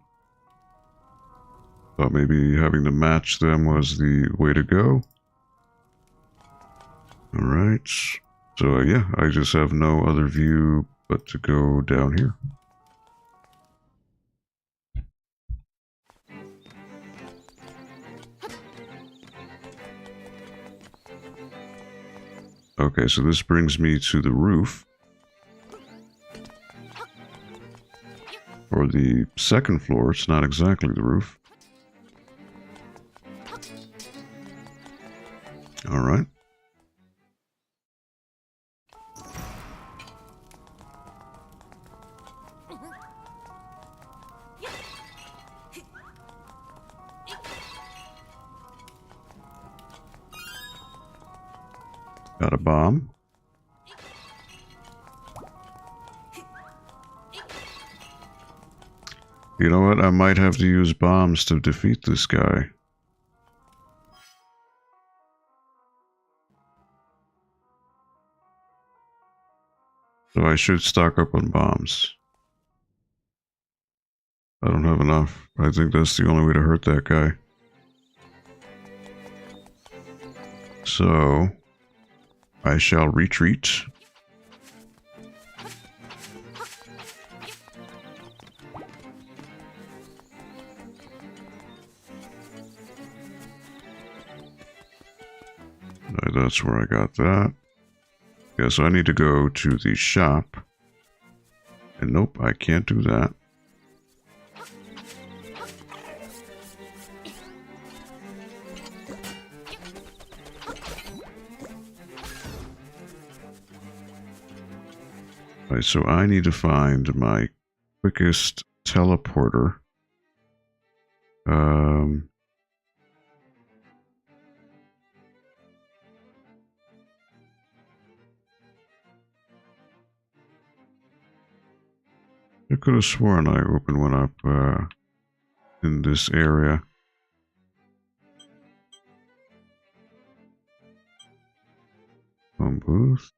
[SPEAKER 1] Thought maybe having to match them was the way to go. Alright. So yeah, I just have no other view but to go down here. Okay, so this brings me to the roof. Or the second floor, it's not exactly the roof. Alright. Got a bomb. You know what? I might have to use bombs to defeat this guy. So I should stock up on bombs. I don't have enough. I think that's the only way to hurt that guy. So I shall retreat. That's where I got that. Yeah, so I need to go to the shop. And nope, I can't do that. Alright, so I need to find my quickest teleporter. I could have sworn I opened one up in this area. Home booth.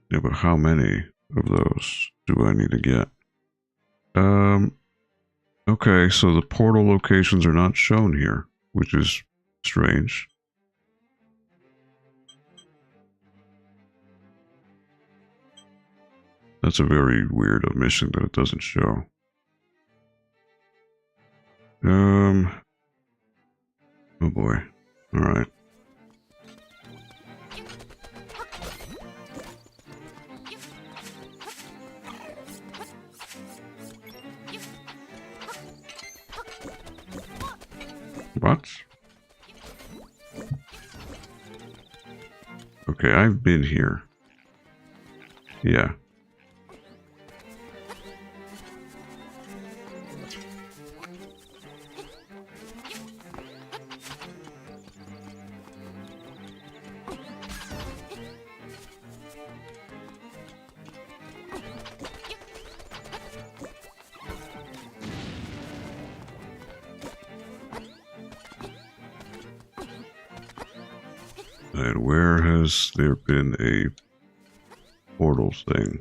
[SPEAKER 1] Yeah, but how many of those do I need to get? Okay, so the portal locations are not shown here, which is strange. That's a very weird omission that it doesn't show. Oh boy. Alright. What? Okay, I've been here. Yeah. And where has there been a portal thing?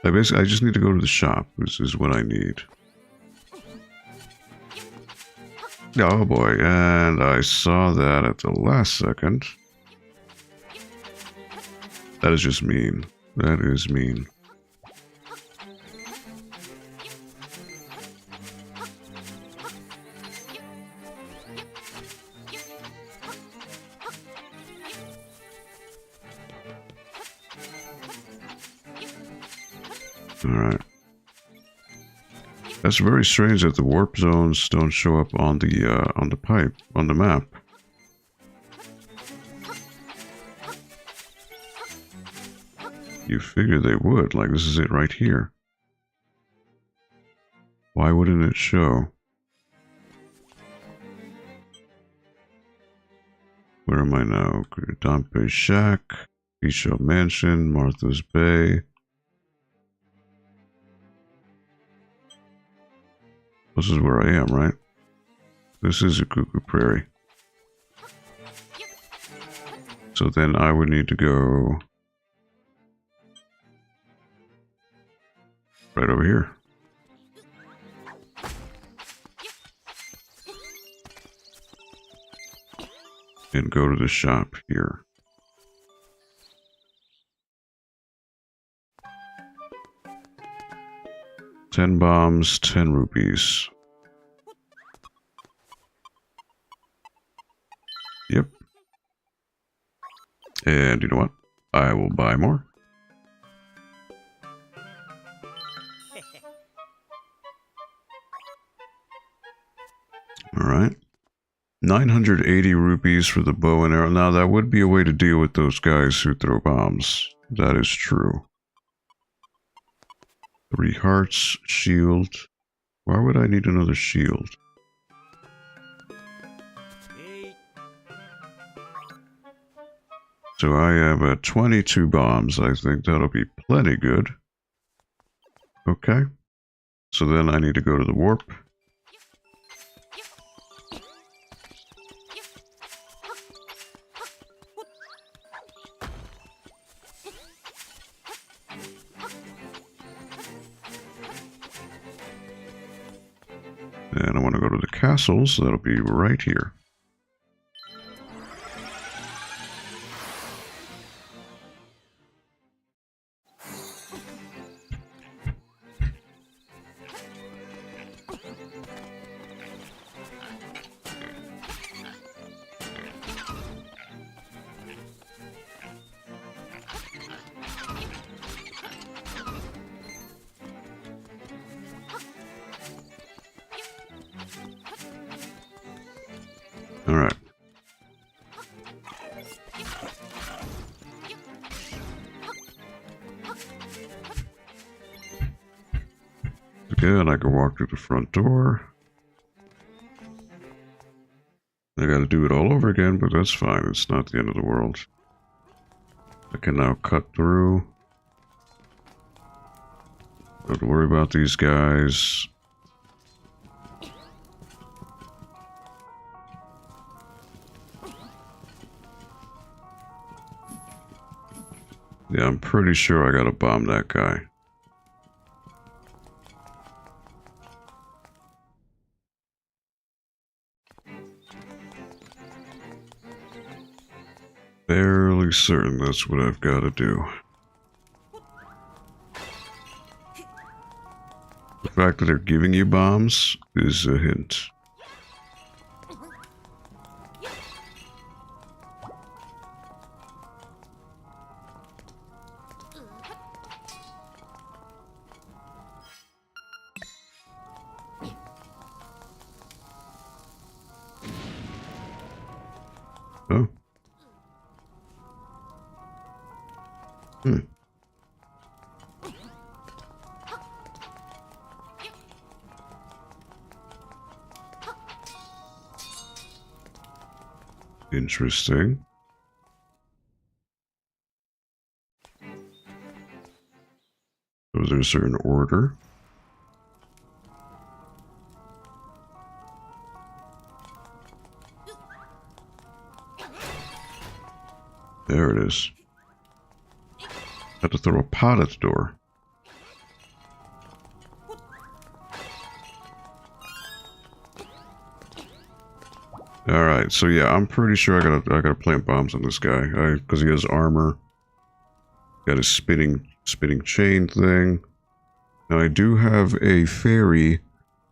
[SPEAKER 1] I just need to go to the shop. This is what I need. Oh boy, and I saw that at the last second. That is just mean. That is mean. Alright. That's very strange that the warp zones don't show up on the map. You figure they would, like this is it right here. Why wouldn't it show? Where am I now? Dompe's Shack, Isho Mansion, Martha's Bay. This is where I am, right? This is a Cuckoo Prairie. So then I would need to go right over here. And go to the shop here. $10 bombs, 10 rupees. Yep. And you know what? I will buy more. Alright. 980 rupees for the bow and arrow. Now that would be a way to deal with those guys who throw bombs. That is true. 3 hearts, shield. Why would I need another shield? So I have 22 bombs. I think that'll be plenty good. Okay. So then I need to go to the warp. And I want to go to the castle, so that'll be right here. Alright. Again, I can walk through the front door. I gotta do it all over again, but that's fine. It's not the end of the world. I can now cut through. Don't worry about these guys. Yeah, I'm pretty sure I gotta bomb that guy. Fairly certain that's what I've gotta do. The fact that they're giving you bombs is a hint. Oh. Interesting. Was there a certain order? There it is. Had to throw a pot at the door. Alright, so yeah, I'm pretty sure I gotta plant bombs on this guy. Because he has armor. Got his spinning chain thing. Now I do have a fairy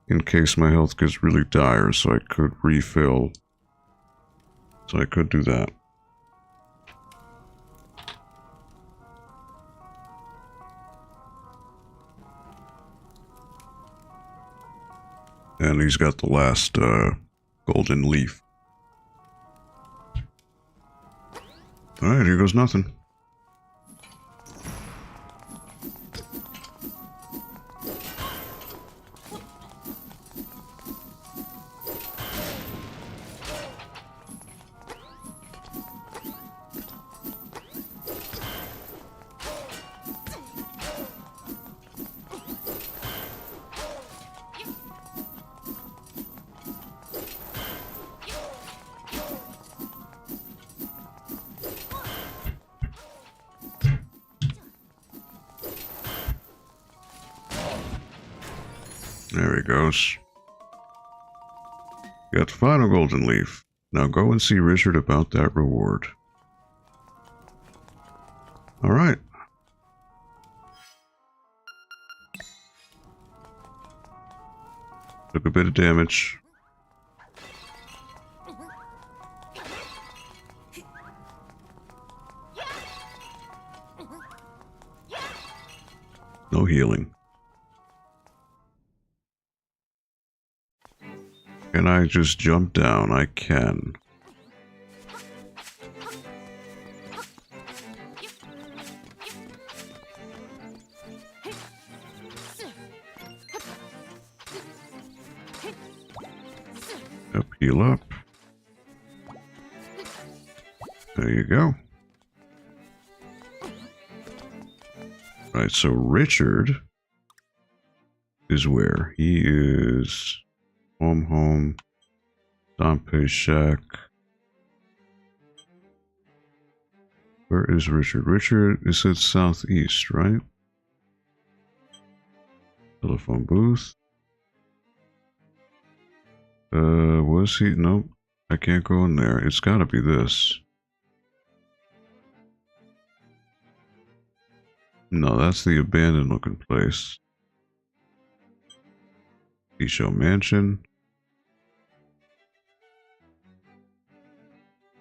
[SPEAKER 1] in case my health gets really dire, so I could refill. So I could do that. And he's got the last golden leaf. Alright, here goes nothing. There he goes. Got the final golden leaf. Now go and see Richard about that reward. Alright. Took a bit of damage. No healing. Can I just jump down? I can. Up, heal up. There you go. Right, so Richard is where? He is home, Dompe's shack. Where is Richard? Richard is at southeast, right? Telephone booth. Was he? Nope. I can't go in there. It's gotta be this. No, that's the abandoned looking place. Seashell Mansion.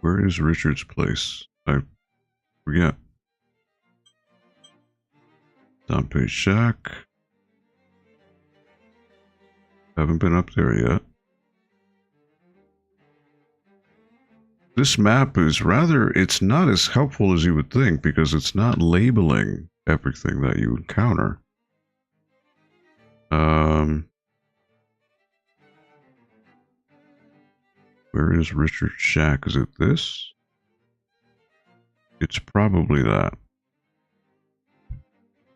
[SPEAKER 1] Where is Richard's place? I forget. Dompe's shack. Haven't been up there yet. This map is rather, it's not as helpful as you would think because it's not labeling everything that you encounter. Where is Richard's shack? Is it this? It's probably that.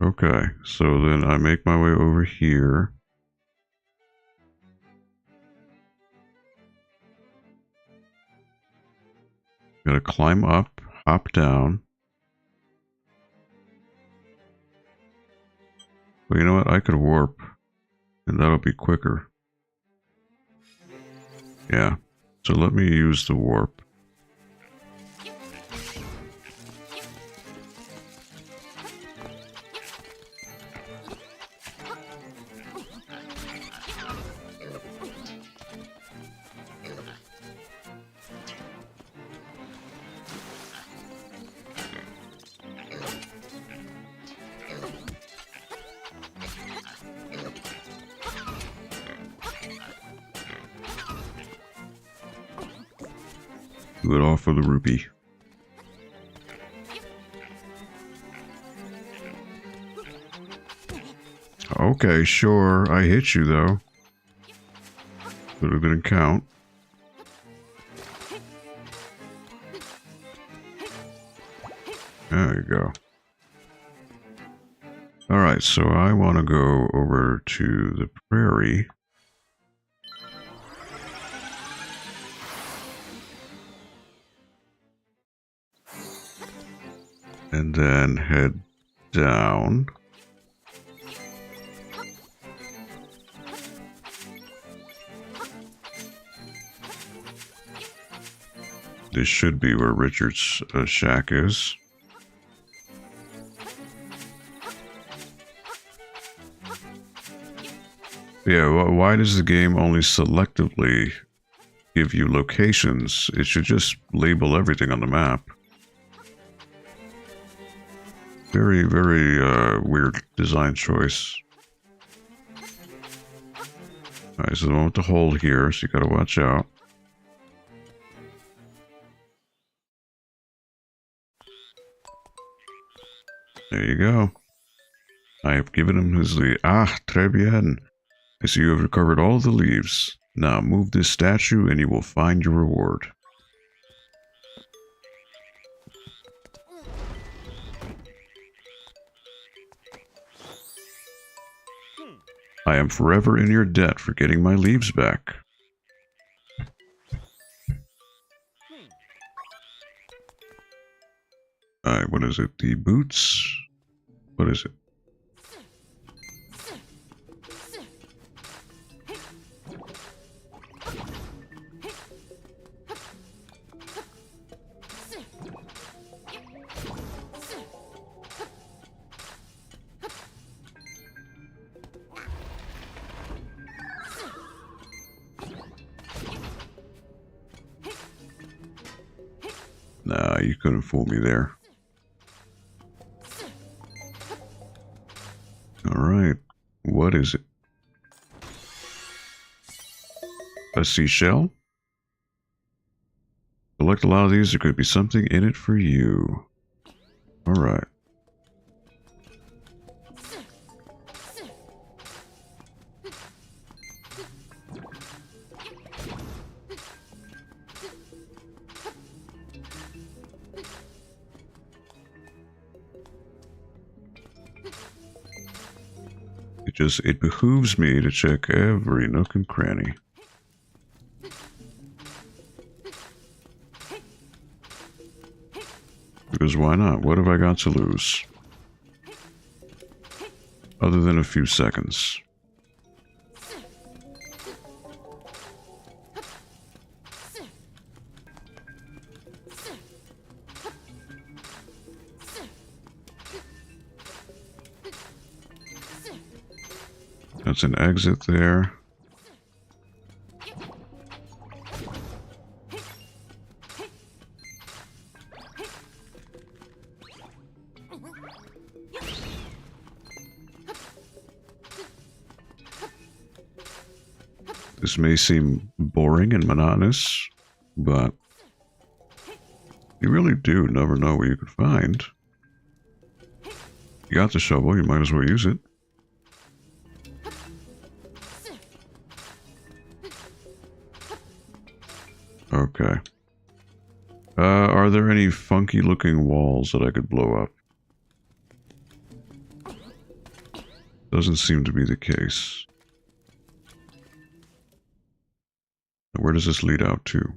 [SPEAKER 1] Okay, so then I make my way over here. Gotta climb up, hop down. Well, you know what? I could warp, and that'll be quicker. Yeah, so let me use the warp. Do it all for the rupee. Okay, sure. I hit you, though. But it didn't count. There you go. Alright, so I want to go over to the prairie. And then head down. This should be where Richard's shack is. Yeah, why does the game only selectively give you locations? It should just label everything on the map. Very, very weird design choice. Alright, so the one with the hole here, so you gotta watch out. There you go. I have given him his lead. Ah, très bien. I see you have recovered all the leaves. Now move this statue and you will find your reward. I am forever in your debt for getting my leaves back. Alright, what is it? The boots? What is it? Nah, you couldn't fool me there. Alright, what is it? A seashell? Collect a lot of these, there could be something in it for you. Alright. It behooves me to check every nook and cranny. Because why not? What have I got to lose? Other than a few seconds. That's an exit there. This may seem boring and monotonous, but you really do never know what you could find. You got the shovel, you might as well use it. Okay. Are there any funky looking walls that I could blow up? Doesn't seem to be the case. Where does this lead out to?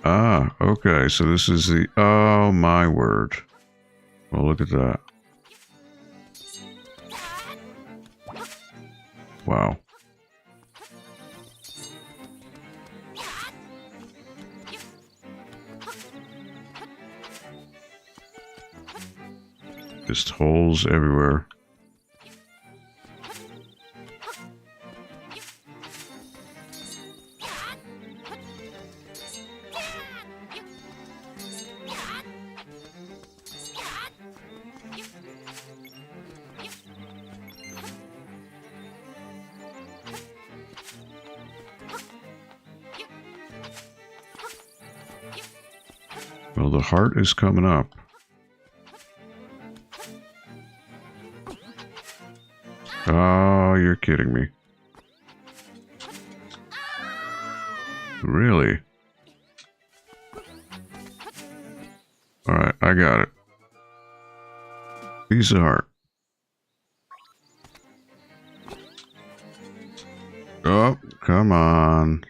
[SPEAKER 1] Ah, okay, so this is the... Oh, my word. Well, look at that. Wow. Just holes everywhere. Well, the heart is coming up. Oh, you're kidding me. Really? Alright, I got it. Piece of heart. Oh, come on.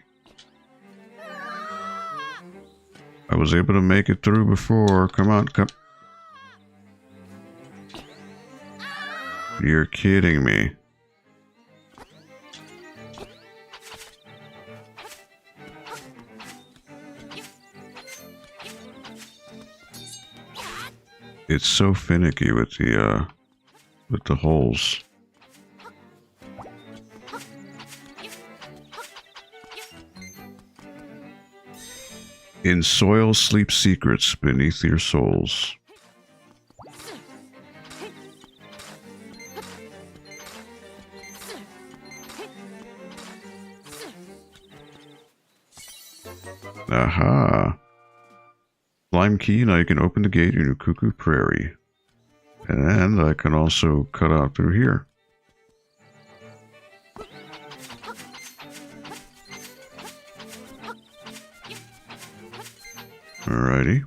[SPEAKER 1] I was able to make it through before. Come on, come. You're kidding me. It's so finicky with the holes. In soil sleep secrets beneath your souls. Aha! Slime key, now you can open the gate into Cuckoo Prairie. And I can also cut out through here. Alrighty.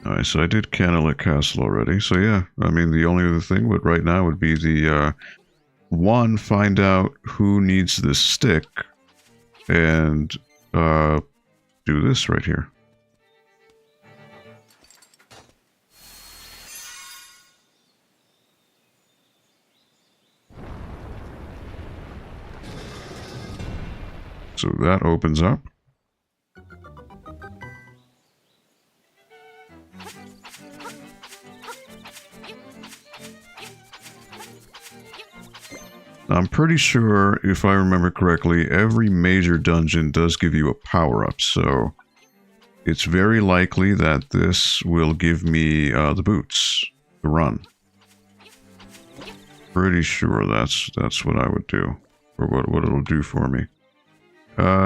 [SPEAKER 1] Alright, so I did Canalit Castle already, so yeah, I mean, the only other thing right now would be the, one, find out who needs this stick, and, do this right here. So that opens up. I'm pretty sure, if I remember correctly, every major dungeon does give you a power-up, so it's very likely that this will give me the boots to run. Pretty sure that's what I would do, or what it'll do for me.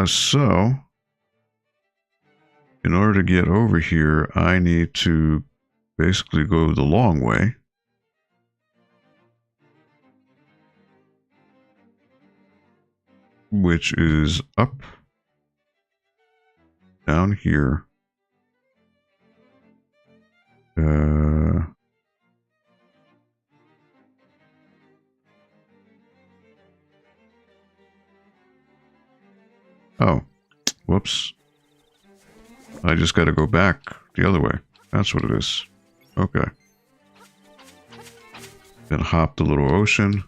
[SPEAKER 1] So, in order to get over here, I need to basically go the long way. Which is up, down here. Oh, whoops. I just got to go back the other way. That's what it is. Okay. Then hop the little ocean.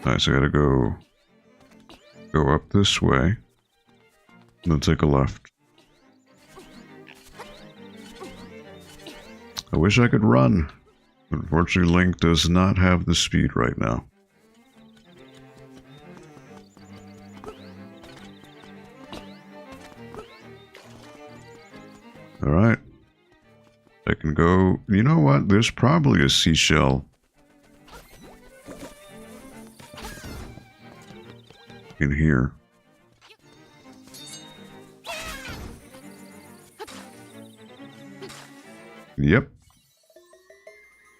[SPEAKER 1] Nice, I gotta go up this way, and then take a left. I wish I could run. Unfortunately, Link does not have the speed right now. Alright. I can go... You know what? There's probably a seashell in here. Yep.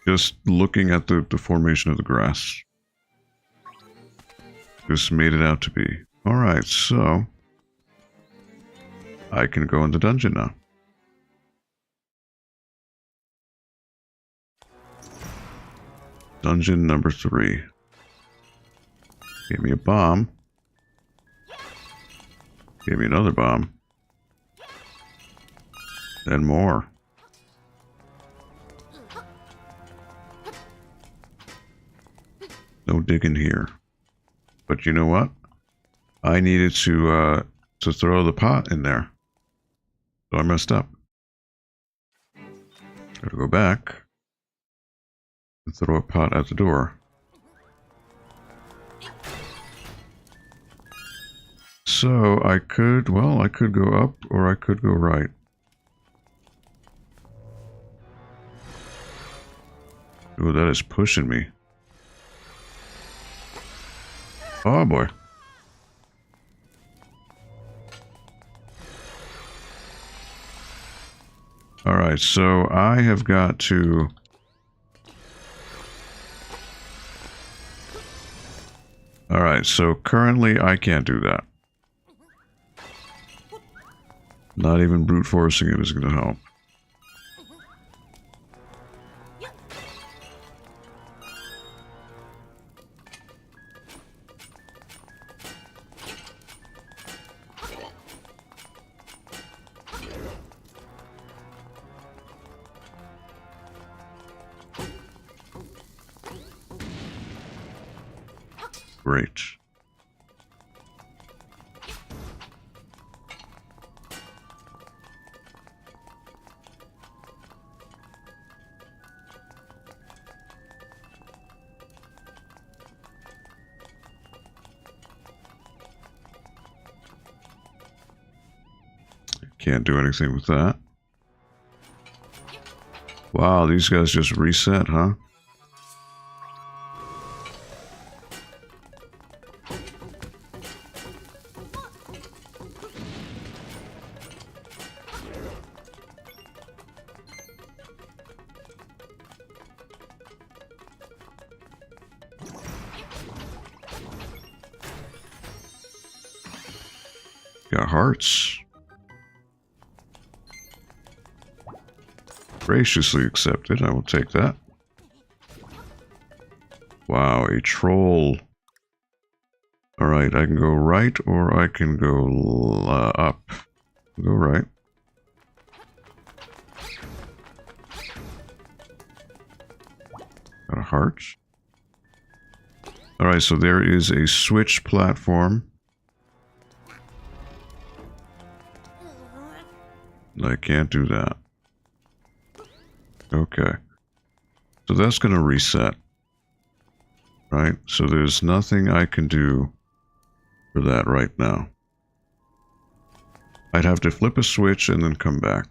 [SPEAKER 1] Just looking at the formation of the grass. Just made it out to be. Alright, so... I can go in the dungeon now. Dungeon number 3. Gave me a bomb. Gave me another bomb. And more. No digging here. But you know what? I needed to throw the pot in there. So I messed up. Gotta go back and throw a pot at the door. So I could, well, I could go up or I could go right. Oh, that is pushing me. Oh boy. Alright, so I have got to... Alright, so currently I can't do that. Not even brute forcing it is going to help. Great. Can't do anything with that. Wow, these guys just reset, huh? Got hearts. Graciously accepted. I will take that. Wow, a troll. Alright, I can go right or I can go up. Go right. Got a heart. Alright, so there is a switch platform. I can't do that. Okay. So that's going to reset. Right? So there's nothing I can do for that right now. I'd have to flip a switch and then come back.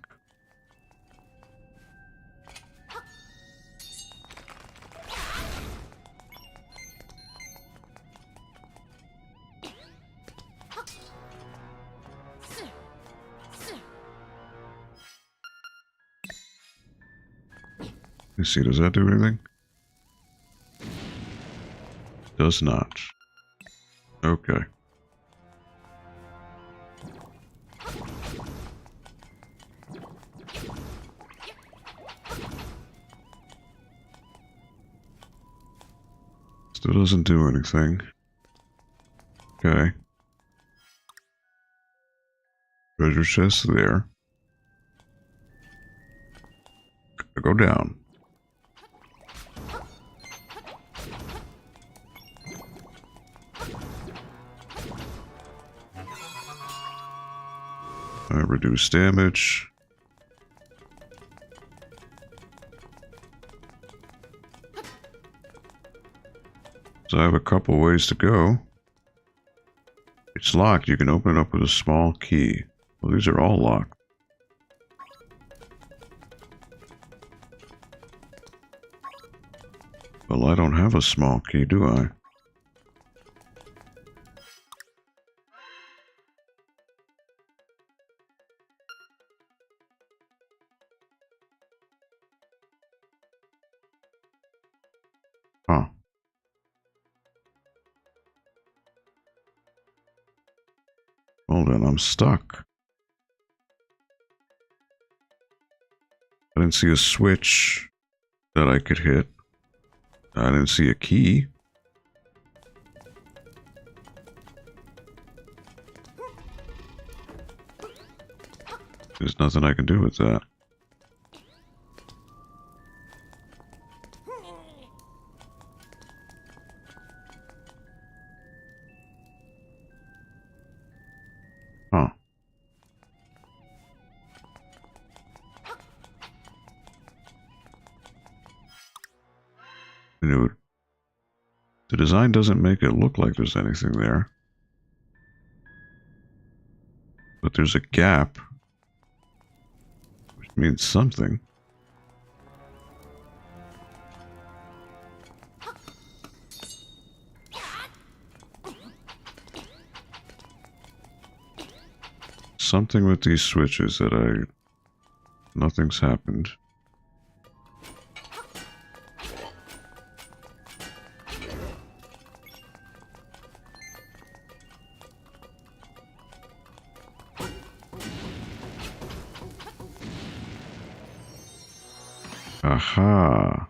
[SPEAKER 1] Let's see, does that do anything? Does not. Okay. Still doesn't do anything. Okay. Treasure chest there. Go down. Reduce damage. So I have a couple ways to go. It's locked. You can open it up with a small key. Well, these are all locked. Well, I don't have a small key, do I? Huh. Well then, I'm stuck. I didn't see a switch that I could hit. I didn't see a key. There's nothing I can do with that. Huh. Dude. The design doesn't make it look like there's anything there. But there's a gap. Which means something. Something with these switches that nothing's happened. Aha.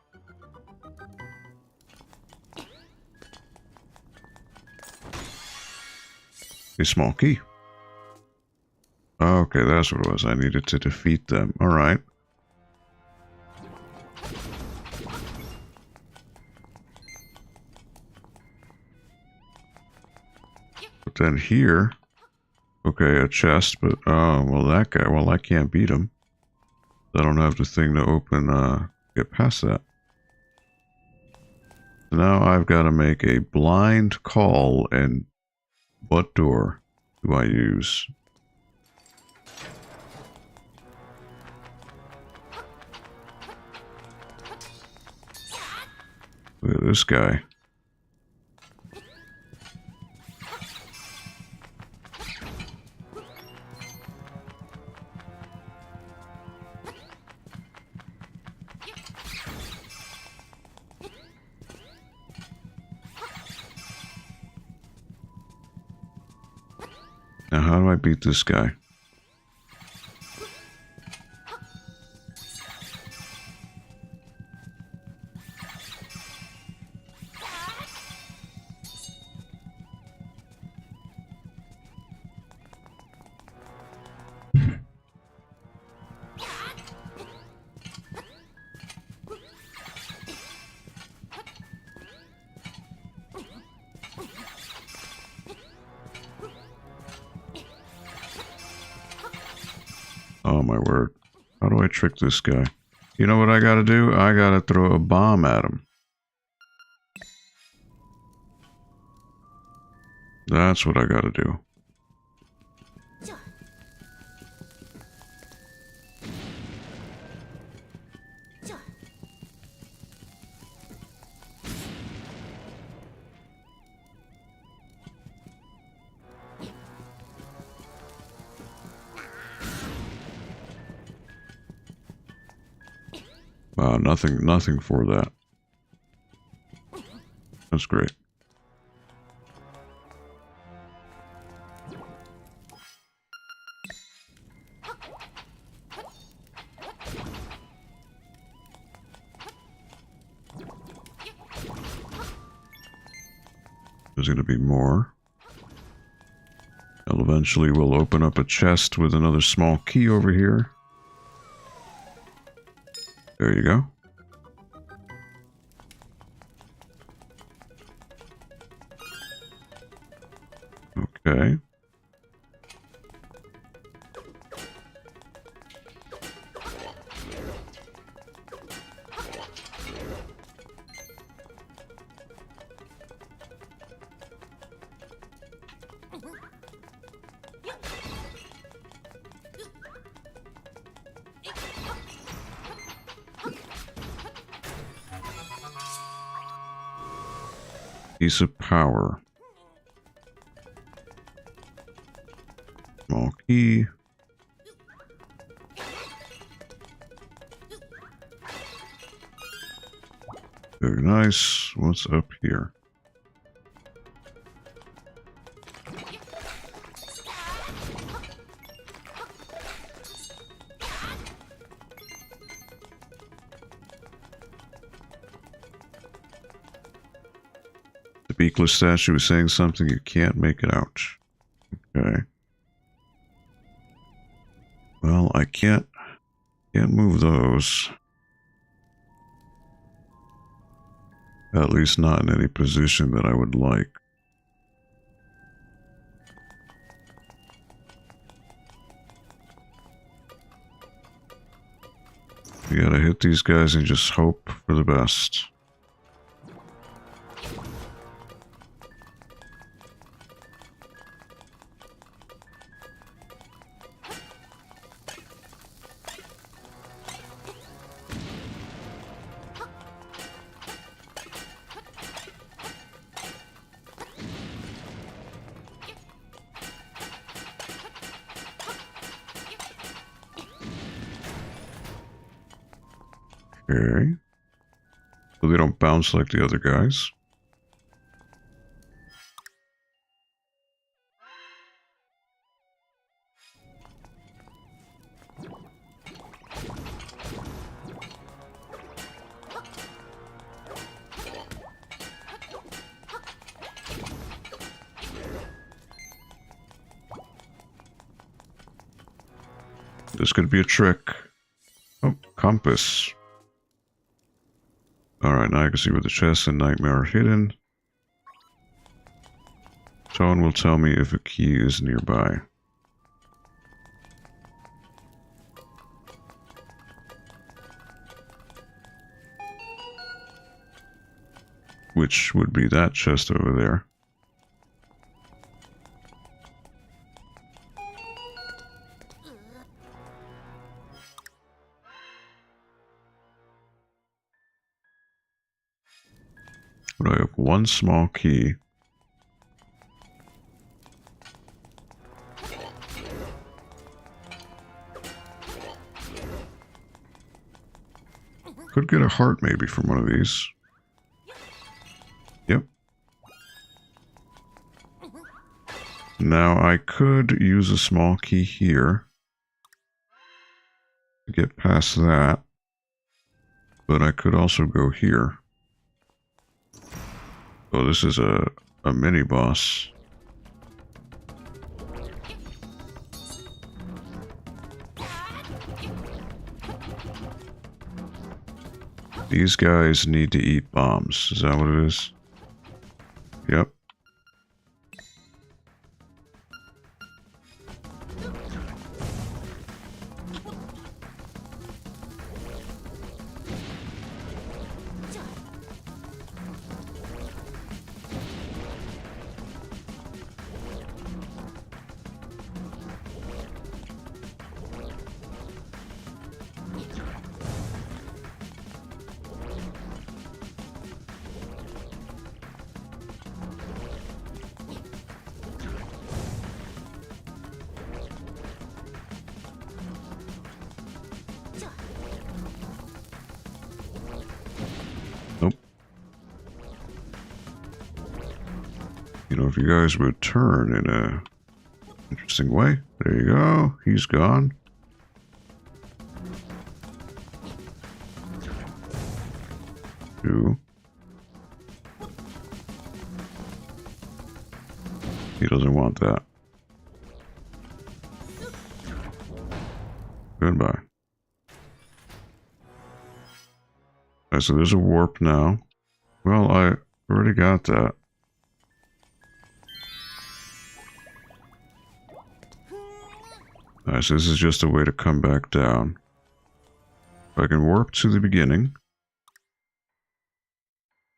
[SPEAKER 1] A small key. Okay, that's what it was. I needed to defeat them. Alright. But then here... Okay, a chest, but... Oh, well that guy... Well, I can't beat him. I don't have the thing to open, get past that. So now I've got to make a blind call, and what door do I use? Look at this guy. Now, how do I beat this guy? Oh my word. How do I trick this guy? You know what I gotta do? I gotta throw a bomb at him. That's what I gotta do. Wow, nothing for that. That's great. There's going to be more. And eventually we'll open up a chest with another small key over here. There you go. Okay. Piece of power. Small key. Very nice. What's up here? The beakless statue is saying something, you can't make it out. Okay. Well, I can't move those. At least not in any position that I would like. We gotta hit these guys and just hope for the best. Okay. So they don't bounce like the other guys. This could be a trick. Oh, compass. Alright, now I can see where the chest and nightmare are hidden. Tone will tell me if a key is nearby. Which would be that chest over there. But I have one small key. Could get a heart maybe from one of these. Yep. Now I could use a small key here to get past that. But I could also go here. Oh, this is a mini boss. These guys need to eat bombs. Is that what it is? Yep. So if you guys would turn in a interesting way. There you go. He's gone. Two. He doesn't want that. Goodbye. Alright, so there's a warp now. Well, I already got that. Alright, so this is just a way to come back down. If I can warp to the beginning,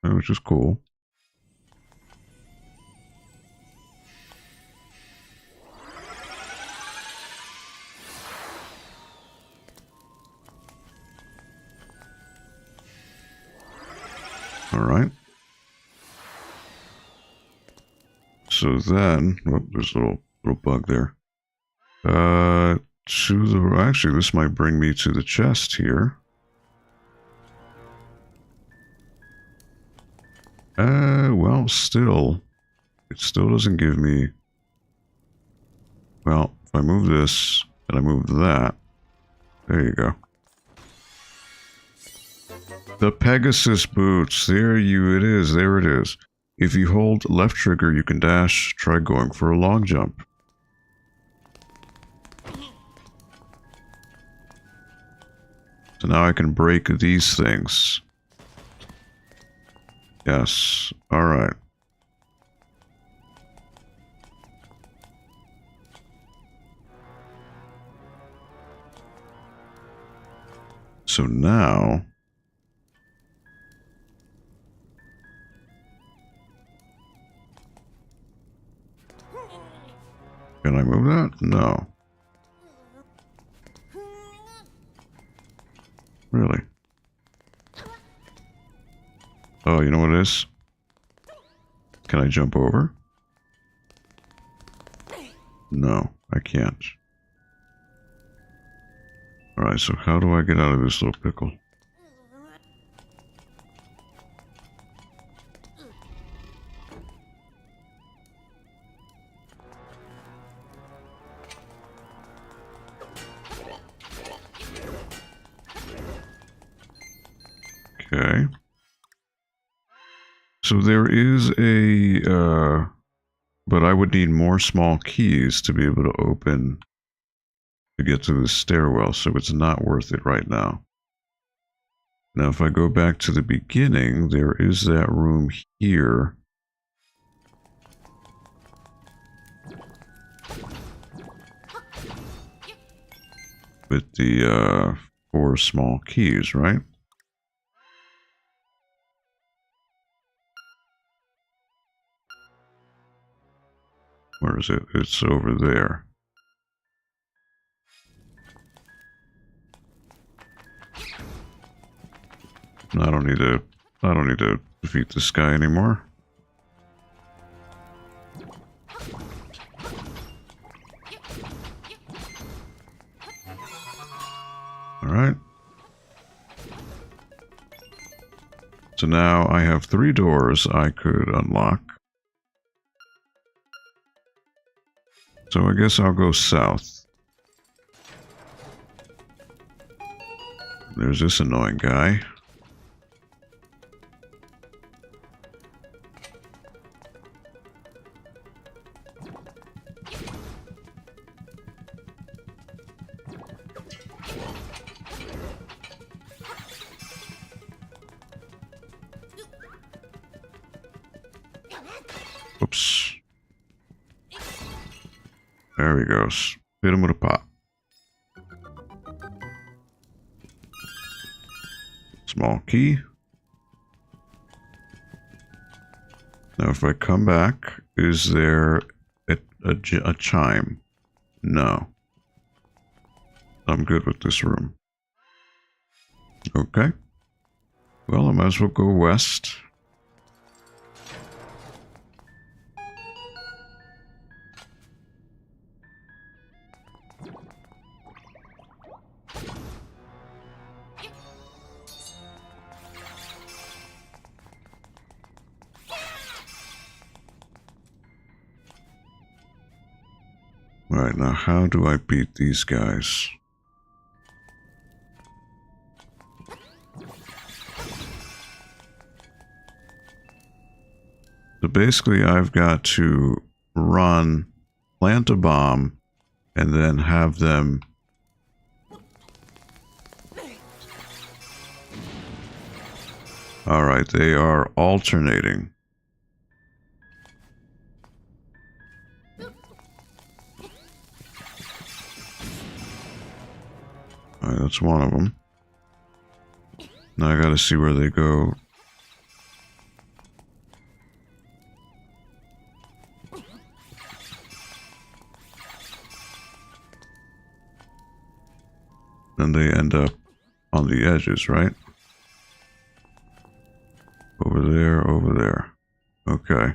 [SPEAKER 1] which is cool. Alright. So then, oh, there's a little bug there. Actually, this might bring me to the chest here. Well, it still doesn't give me... Well, if I move this, and I move that, there you go. The Pegasus boots, there it is. If you hold left trigger, you can dash, try going for a long jump. So now I can break these things. Yes, alright. So now... Can I move that? No. Really? Oh, you know what it is? Can I jump over? No, I can't. Alright, so how do I get out of this little pickle? Okay. So there is but I would need more small keys to be able to open, to get to the stairwell, so it's not worth it right now. Now if I go back to the beginning, there is that room here. With the 4 small keys, right? Where is it? It's over there. I don't need to defeat this guy anymore. Alright. So now I have 3 doors I could unlock. So I guess I'll go south. There's this annoying guy. Oops. There he goes. Hit him with a pop. Small key. Now if I come back, is there a chime? No. I'm good with this room. Okay. Well, I might as well go west. Alright, now how do I beat these guys? So basically I've got to run, plant a bomb, and then have them... Alright, they are alternating. Alright, that's one of them. Now I gotta see where they go. Then they end up on the edges, right? Over there, over there. Okay.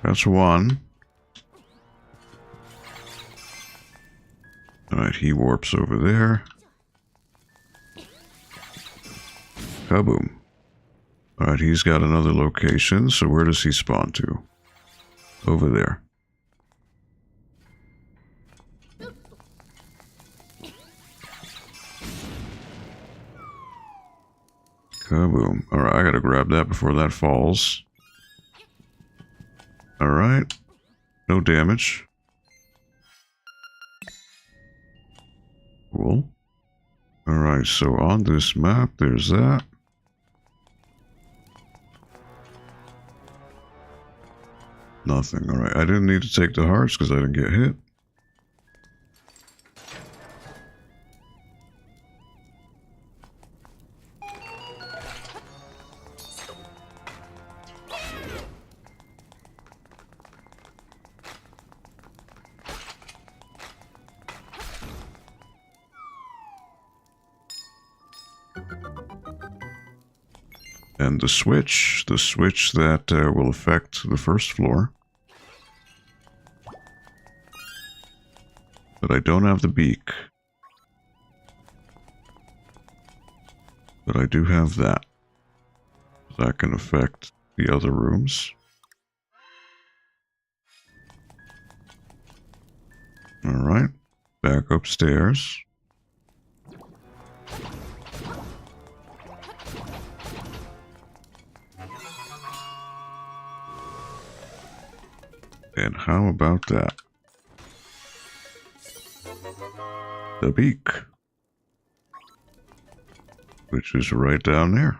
[SPEAKER 1] That's one. Alright, he warps over there. Kaboom. Alright, he's got another location, so where does he spawn to? Over there. Kaboom. Alright, I gotta grab that before that falls. Alright. No damage. Cool. Alright, so on this map, there's that. Nothing. Alright, I didn't need to take the hearts because I didn't get hit. And the switch that will affect the first floor. But I don't have the beak. But I do have that. That can affect the other rooms. Alright, back upstairs. And how about that? The beak. Which is right down there.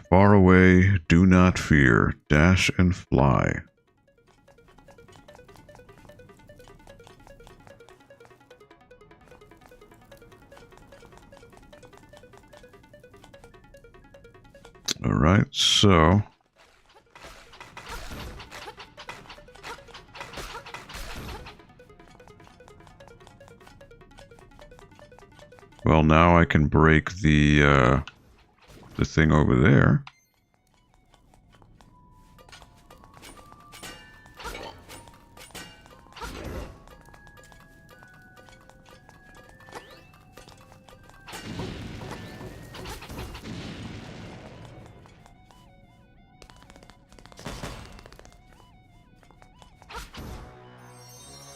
[SPEAKER 1] Far away, do not fear, dash and fly. Alright, so... Well, now I can break the thing over there.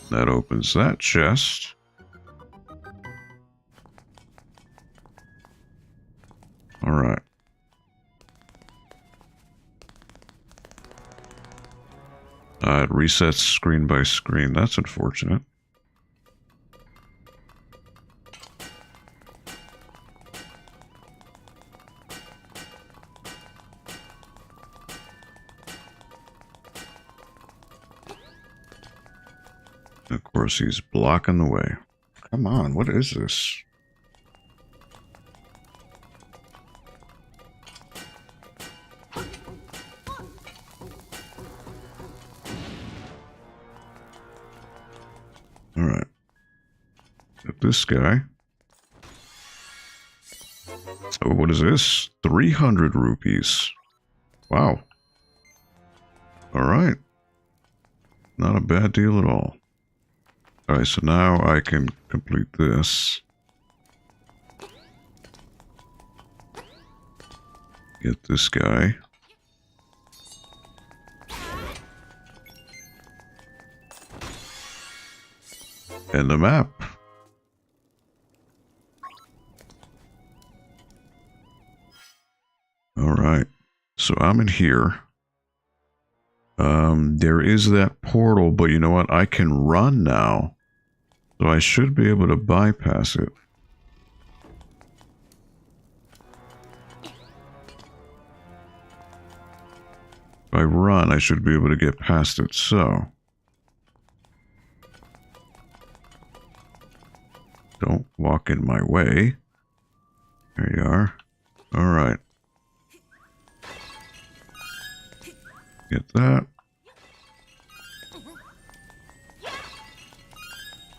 [SPEAKER 1] That opens that chest. Alright. It resets screen by screen. That's unfortunate. Of course, he's blocking the way. Come on, what is this? Alright. Get this guy. Oh, what is this? 300 rupees. Wow. Alright. Not a bad deal at all. Alright, so now I can complete this. Get this guy. And the map. Alright. So I'm in here. There is that portal, but you know what? I can run now. So I should be able to bypass it. If I run, I should be able to get past it, so... Don't walk in my way. There you are. Alright. Get that.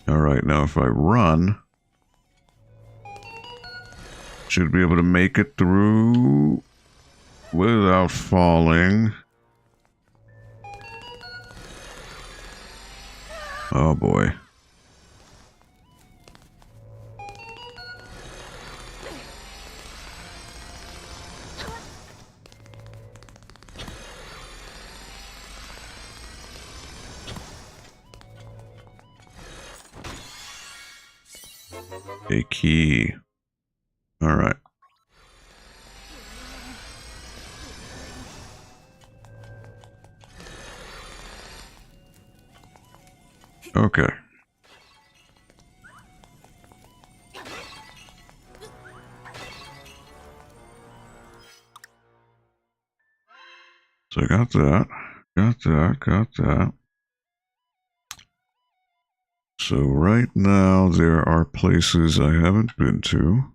[SPEAKER 1] Alright, now if I run, should be able to make it through without falling. Oh boy. A key. All right. Okay. So I got that. Got that. So right now there are places I haven't been to.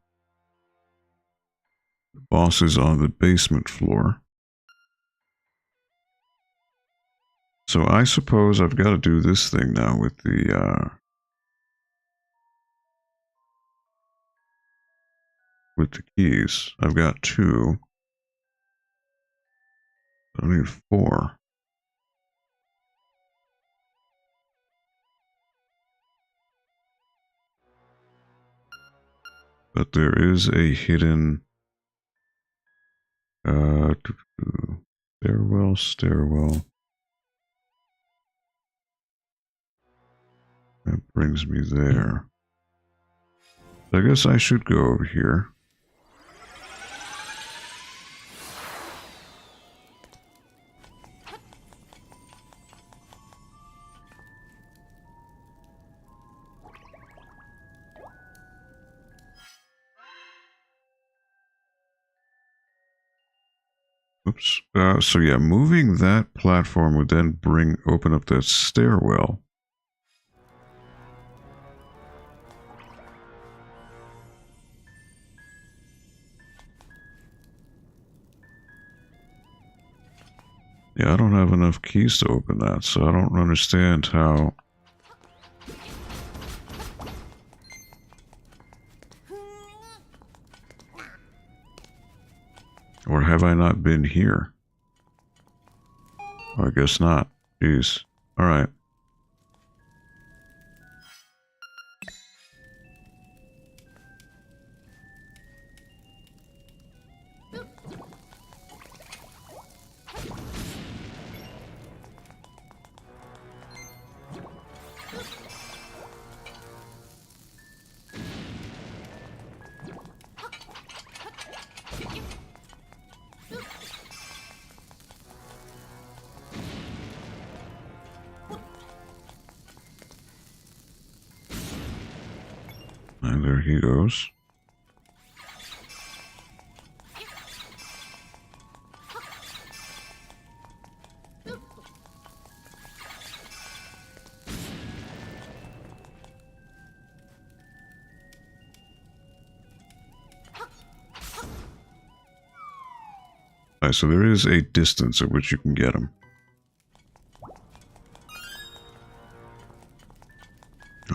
[SPEAKER 1] The boss is on the basement floor. So I suppose I've got to do this thing now with the keys. I've got 2. I need 4. But there is a hidden stairwell. That brings me there. I guess I should go over here. Oops. So yeah, moving that platform would then open up that stairwell. Yeah, I don't have enough keys to open that, so I don't understand how... Or have I not been here? Oh, I guess not. Jeez. Alright. And there he goes. Alright, so there is a distance at which you can get him.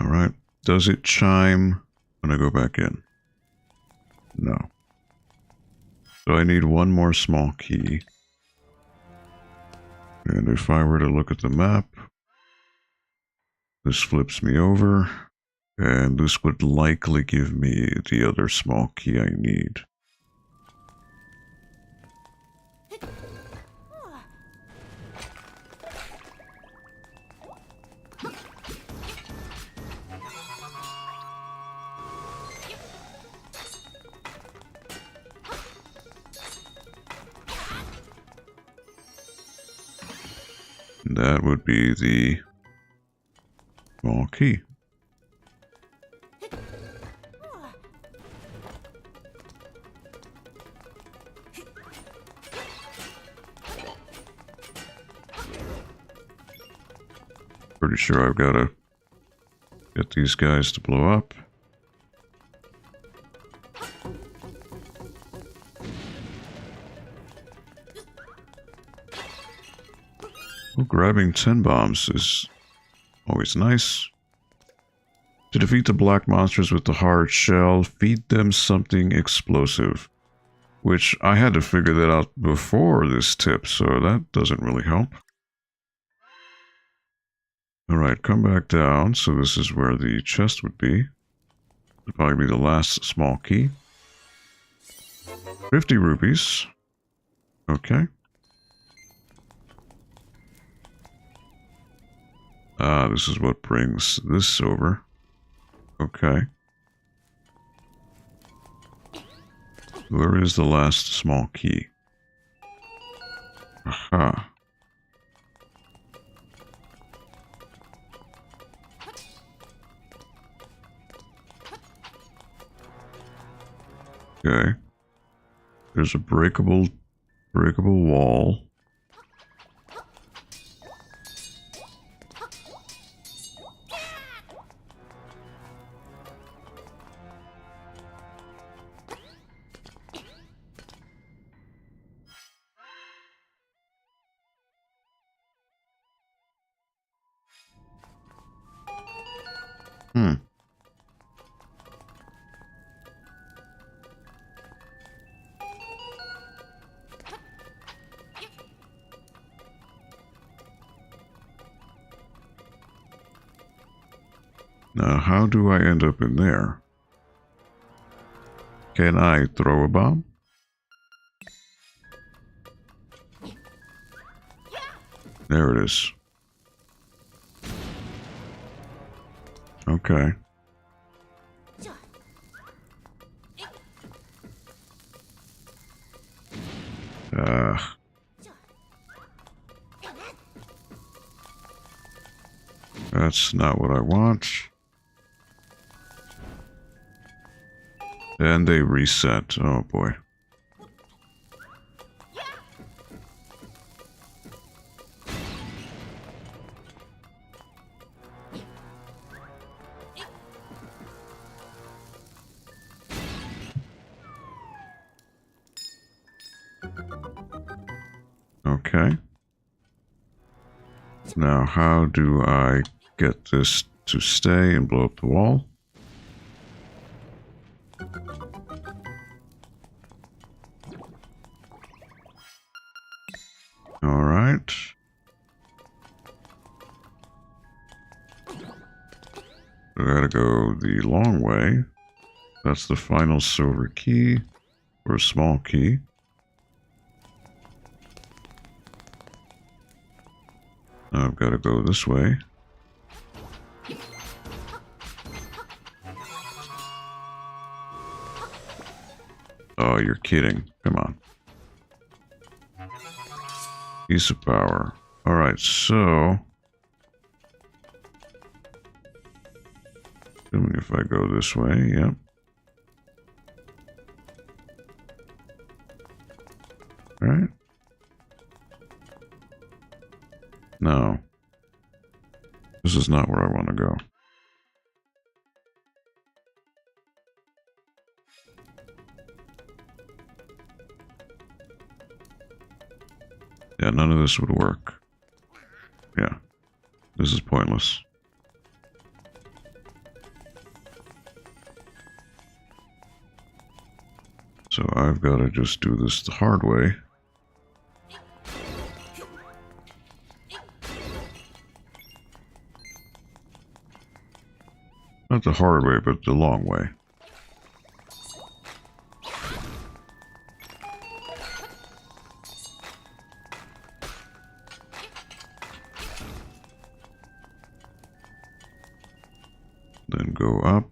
[SPEAKER 1] Alright, does it chime when I go back in? No. So I need one more small key. And if I were to look at the map, this flips me over, and this would likely give me the other small key I need. And that would be the small key. Pretty sure I've got to get these guys to blow up. Well, grabbing 10 bombs is always nice. To defeat the black monsters with the hard shell, feed them something explosive. Which I had to figure that out before this tip, so that doesn't really help. Alright, come back down. So this is where the chest would be. Would probably be the last small key. 50 rupees. Okay. Ah, this is what brings this over. Okay. Where is the last small key? Aha. Okay. There's a breakable wall. Now, how do I end up in there? Can I throw a bomb? There it is. Okay. That's not what I want. And they reset. Oh boy. Okay. Now, how do I get this to stay and blow up the wall? All right. I gotta go the long way. That's the final silver key, or small key. I've got to go this way. Oh, you're kidding. Come on. Piece of power. Alright, so... assuming if I go this way, yep. Alright. No. This is not where I want to go. Yeah, none of this would work. Yeah. This is pointless. So I've got to just do this the hard way. Not the hard way, but the long way. Then go up.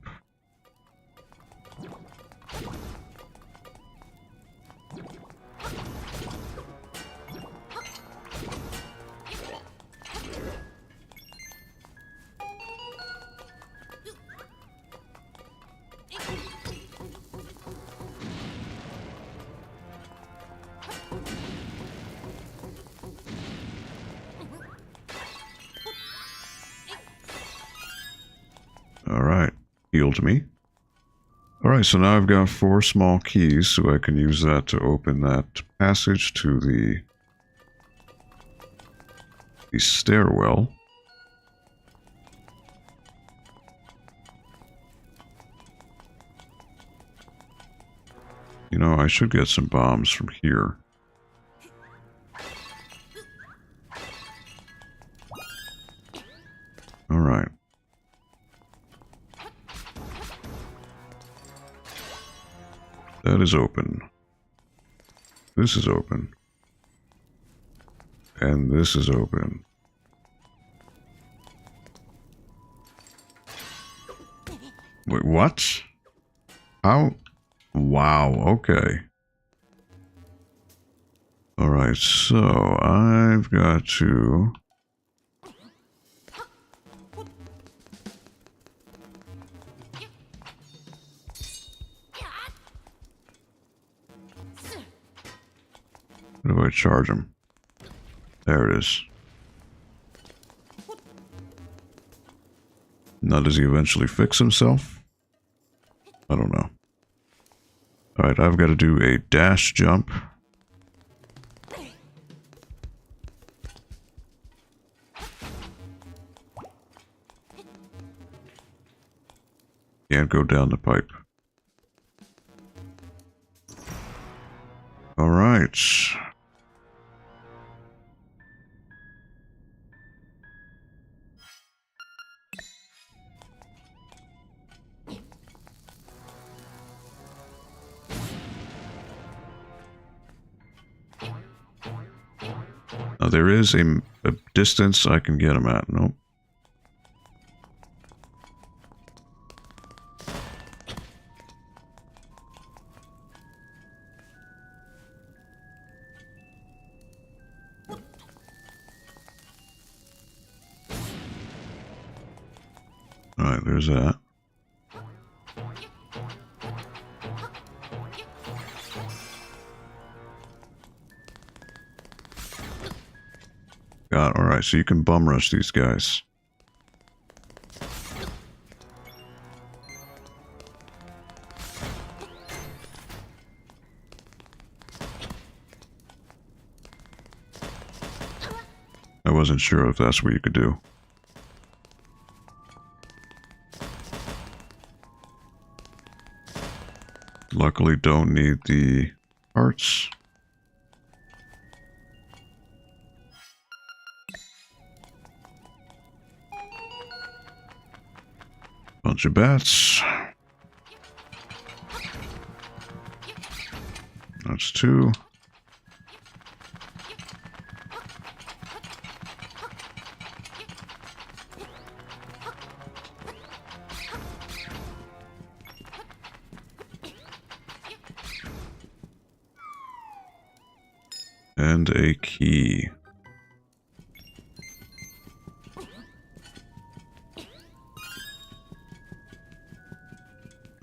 [SPEAKER 1] healed me. Alright, so now I've got 4 small keys, so I can use that to open that passage to the stairwell. You know, I should get some bombs from here. Alright. That is open. This is open. And this is open. Wait, what? How? Wow, okay. Alright, so I've got to... How do I charge him? There it is. Now, does he eventually fix himself? I don't know. Alright, I've got to do a dash jump. Can't go down the pipe. Alright. Now there is a distance I can get him at. Nope. Alright, there's that. God, alright, so you can bum rush these guys. I wasn't sure if that's what you could do. Luckily, don't need the hearts. Bunch of bats. That's 2. And a key.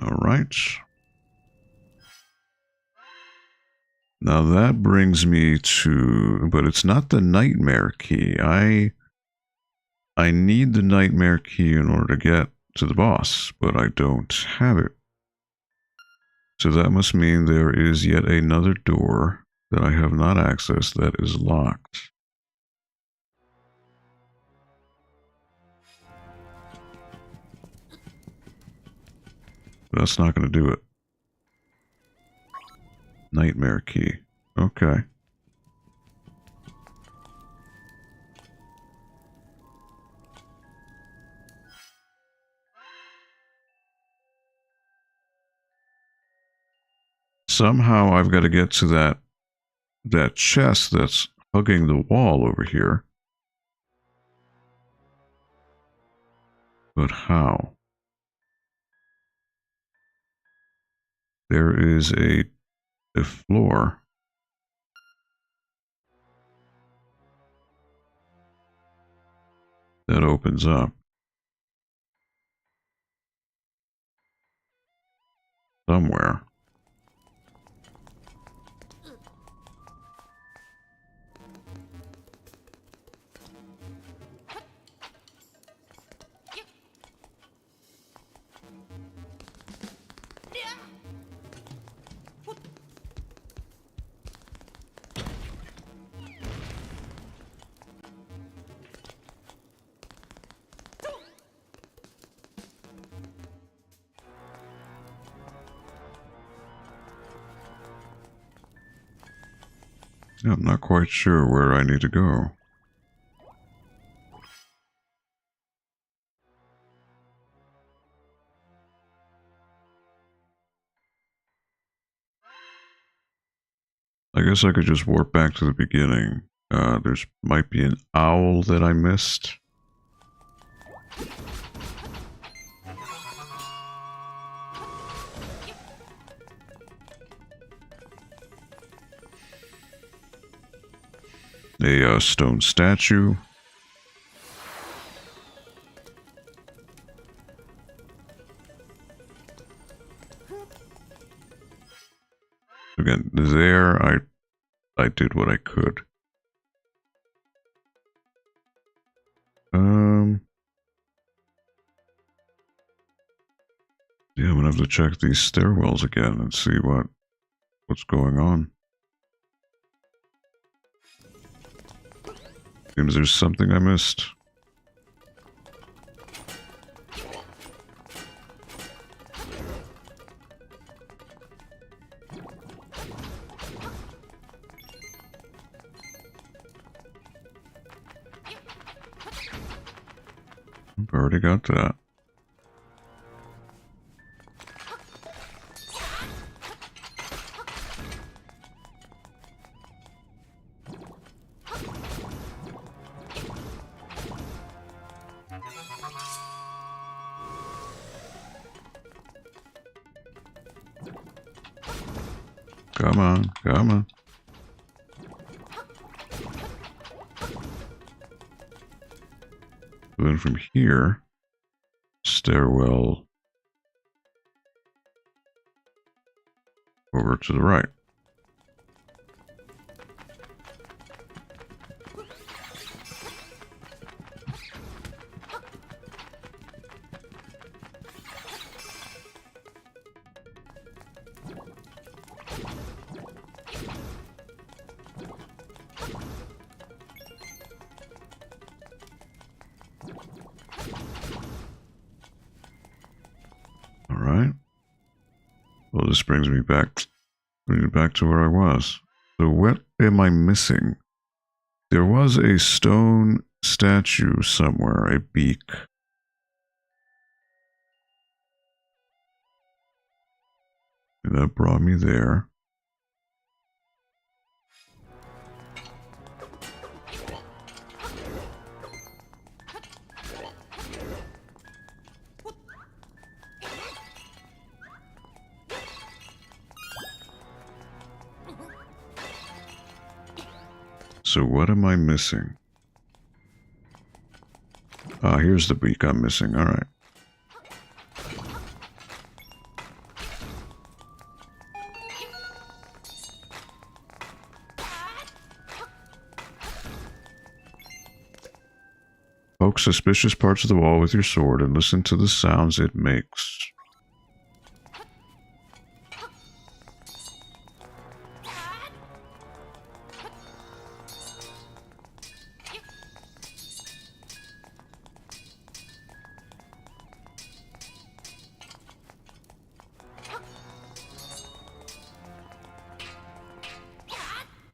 [SPEAKER 1] All right. Now that brings me to, but it's not the nightmare key. I need the nightmare key in order to get to the boss, but I don't have it. So that must mean there is yet another door that I have not accessed that is locked. But that's not going to do it. Nightmare key. Okay. Somehow I've got to get to that chest that's hugging the wall over here. But how? There is a floor. That opens up. Somewhere. Yeah, I'm not quite sure where I need to go. I guess I could just warp back to the beginning. There's might be an owl that I missed. A stone statue. Again, there I did what I could. Yeah, I'm gonna have to check these stairwells again and see what's going on. Seems there's something I missed. I've already got that. Come on, come on. Then from here, stairwell over to the right. Well, this brings me back to where I was. So what am I missing? There was a stone statue somewhere, a beak. And that brought me there. So what am I missing? Ah, here's the beak I'm missing. All right. Poke suspicious parts of the wall with your sword and listen to the sounds it makes.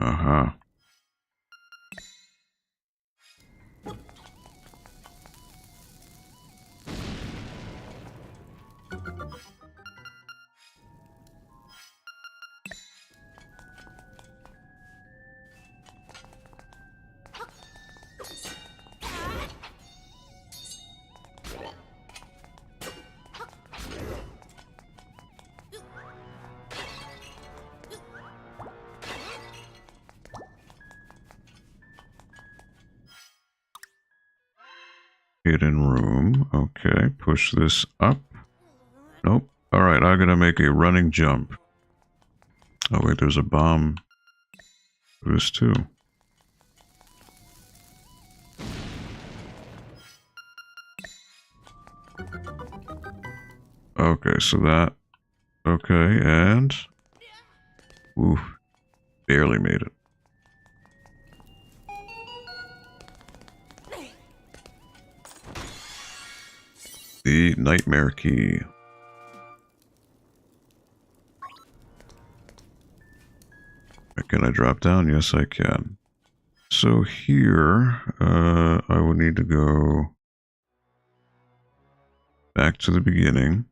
[SPEAKER 1] Uh-huh. Hidden room. Okay, push this up. Nope. Alright, I'm gonna make a running jump. Oh wait, there's a bomb for this too. Okay, so that... Okay, and... Ooh, barely made it. The nightmare key. Can I drop down? Yes, I can. So here, I will need to go back to the beginning.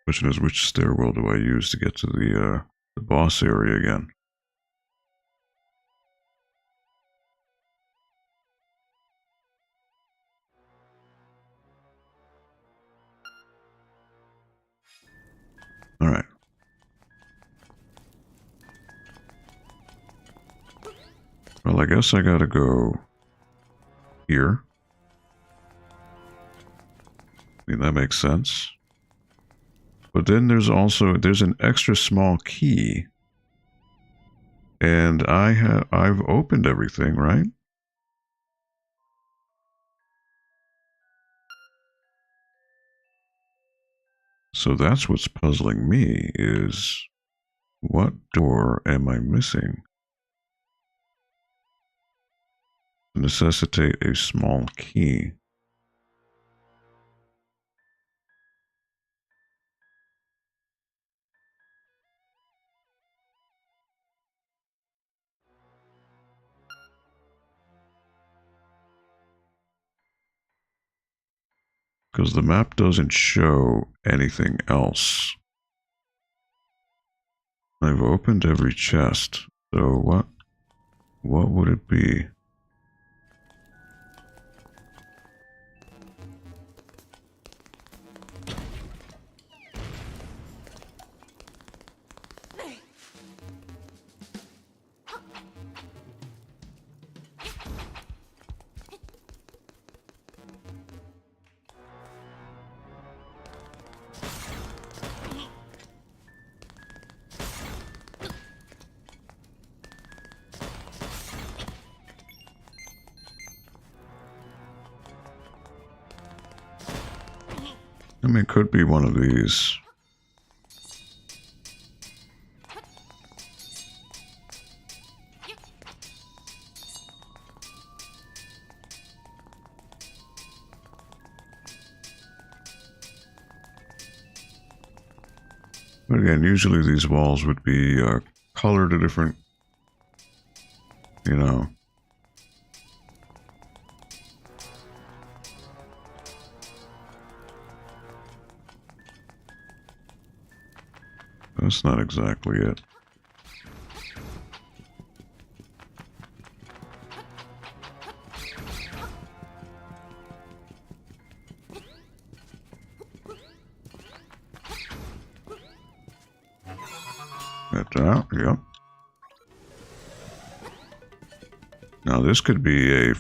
[SPEAKER 1] Question is, which stairwell do I use to get to the boss area again? Alright. Well, I guess I gotta go here. I mean, that makes sense. But then there's an extra small key. And I've opened everything, right? So that's what's puzzling me, is what door am I missing to necessitate a small key? Because the map doesn't show anything else. I've opened every chest, so what would it be? I mean, it could be one of these. But again, usually these walls would be colored a different, you know. That's not exactly it. Get out, yep. Now this could be a...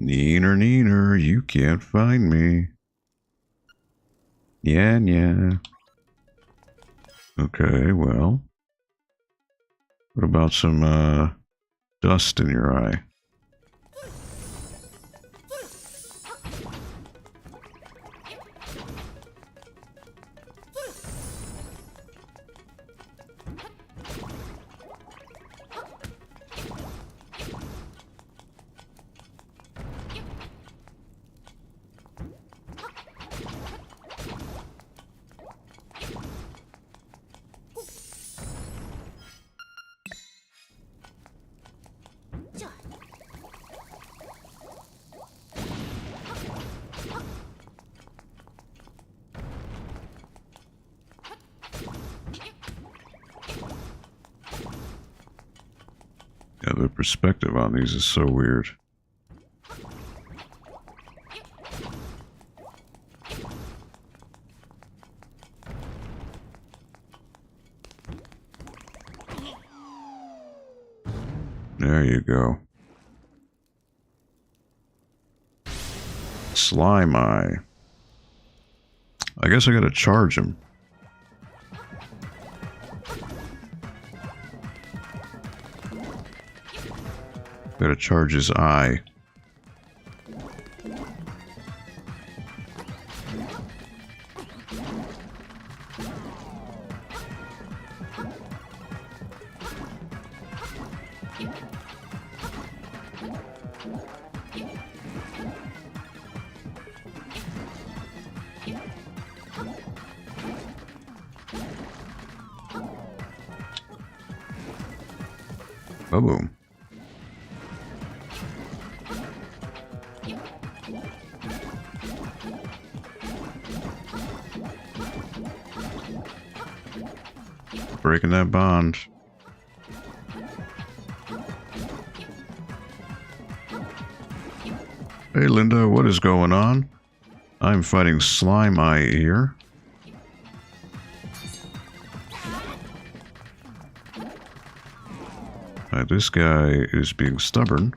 [SPEAKER 1] Neener, neener, you can't find me. Yeah, yeah. Okay, well. What about some, dust in your eye? Yeah, the perspective on these is so weird. There you go. Slime eye. I guess I gotta charge him. Gotta charge his eye. Boom. Breaking that bond. Hey Linda, what is going on? I'm fighting Slime Eye here. This guy is being stubborn.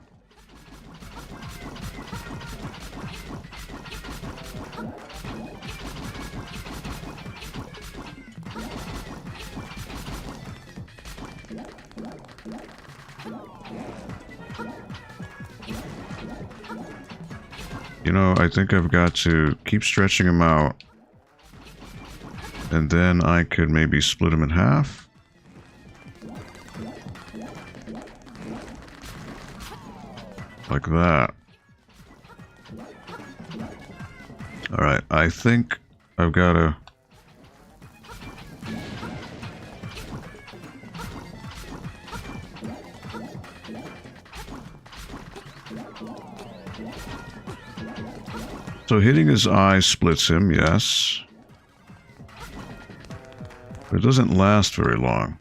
[SPEAKER 1] You know, I think I've got to keep stretching him out. And then I could maybe split him in half. Like that. Alright, I think I've got to... So hitting his eye splits him, yes. But it doesn't last very long.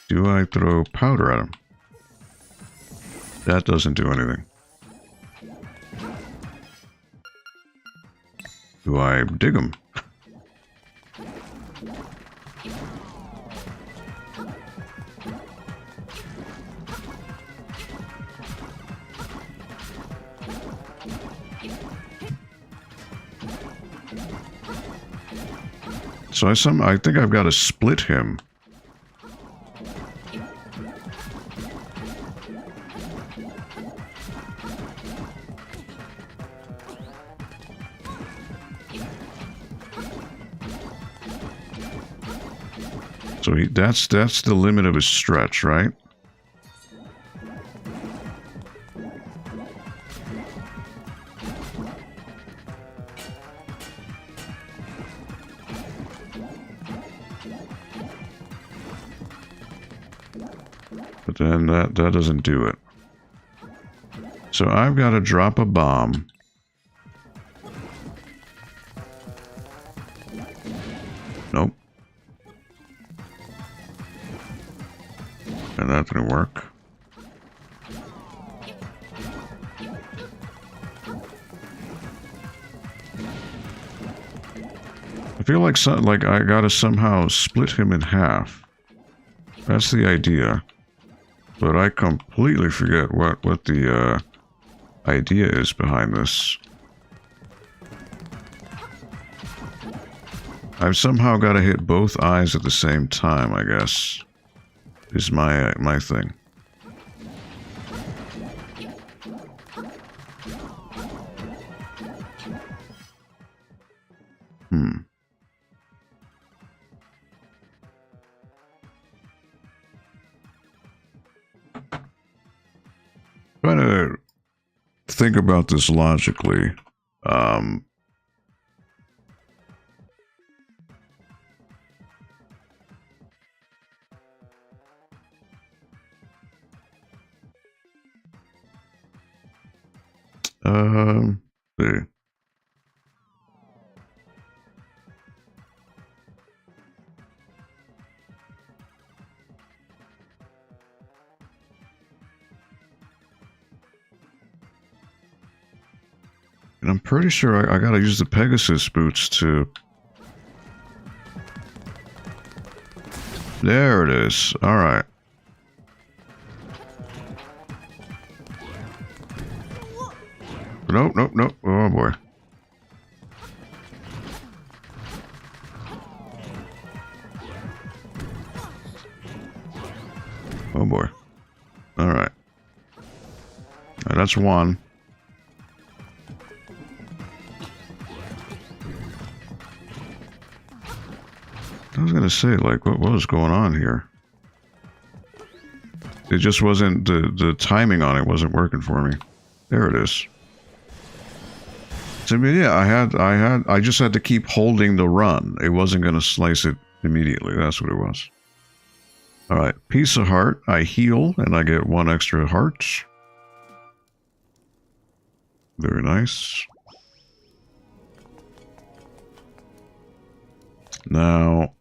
[SPEAKER 1] Do I throw powder at him? That doesn't do anything. Do I dig him? So I think I've got to split him. So that's the limit of his stretch, right? But then that doesn't do it. So I've got to drop a bomb. Nope. And that didn't work. I feel like I gotta somehow split him in half. That's the idea. But I completely forget what the idea is behind this. I've somehow got to hit both eyes at the same time, I guess. Is my thing. Trying to think about this logically. See. And I'm pretty sure I gotta use the Pegasus boots to... There it is. Alright. Nope, nope, nope. Oh boy. that's one. I was gonna say, like, what was going on here? It just wasn't, the timing on it wasn't working for me. There it is. So yeah, I just had to keep holding the run. It wasn't gonna slice it immediately. That's what it was. All right, piece of heart. I heal and I get 1 extra heart. Very nice. Now,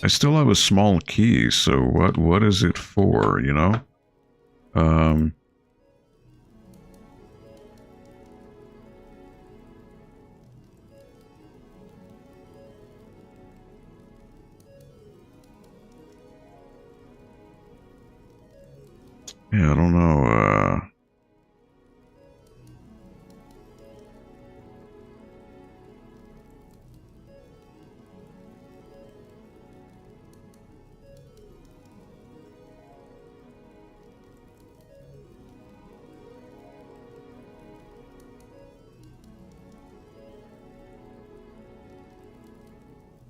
[SPEAKER 1] I still have a small key, so what is it for, you know? Yeah, I don't know,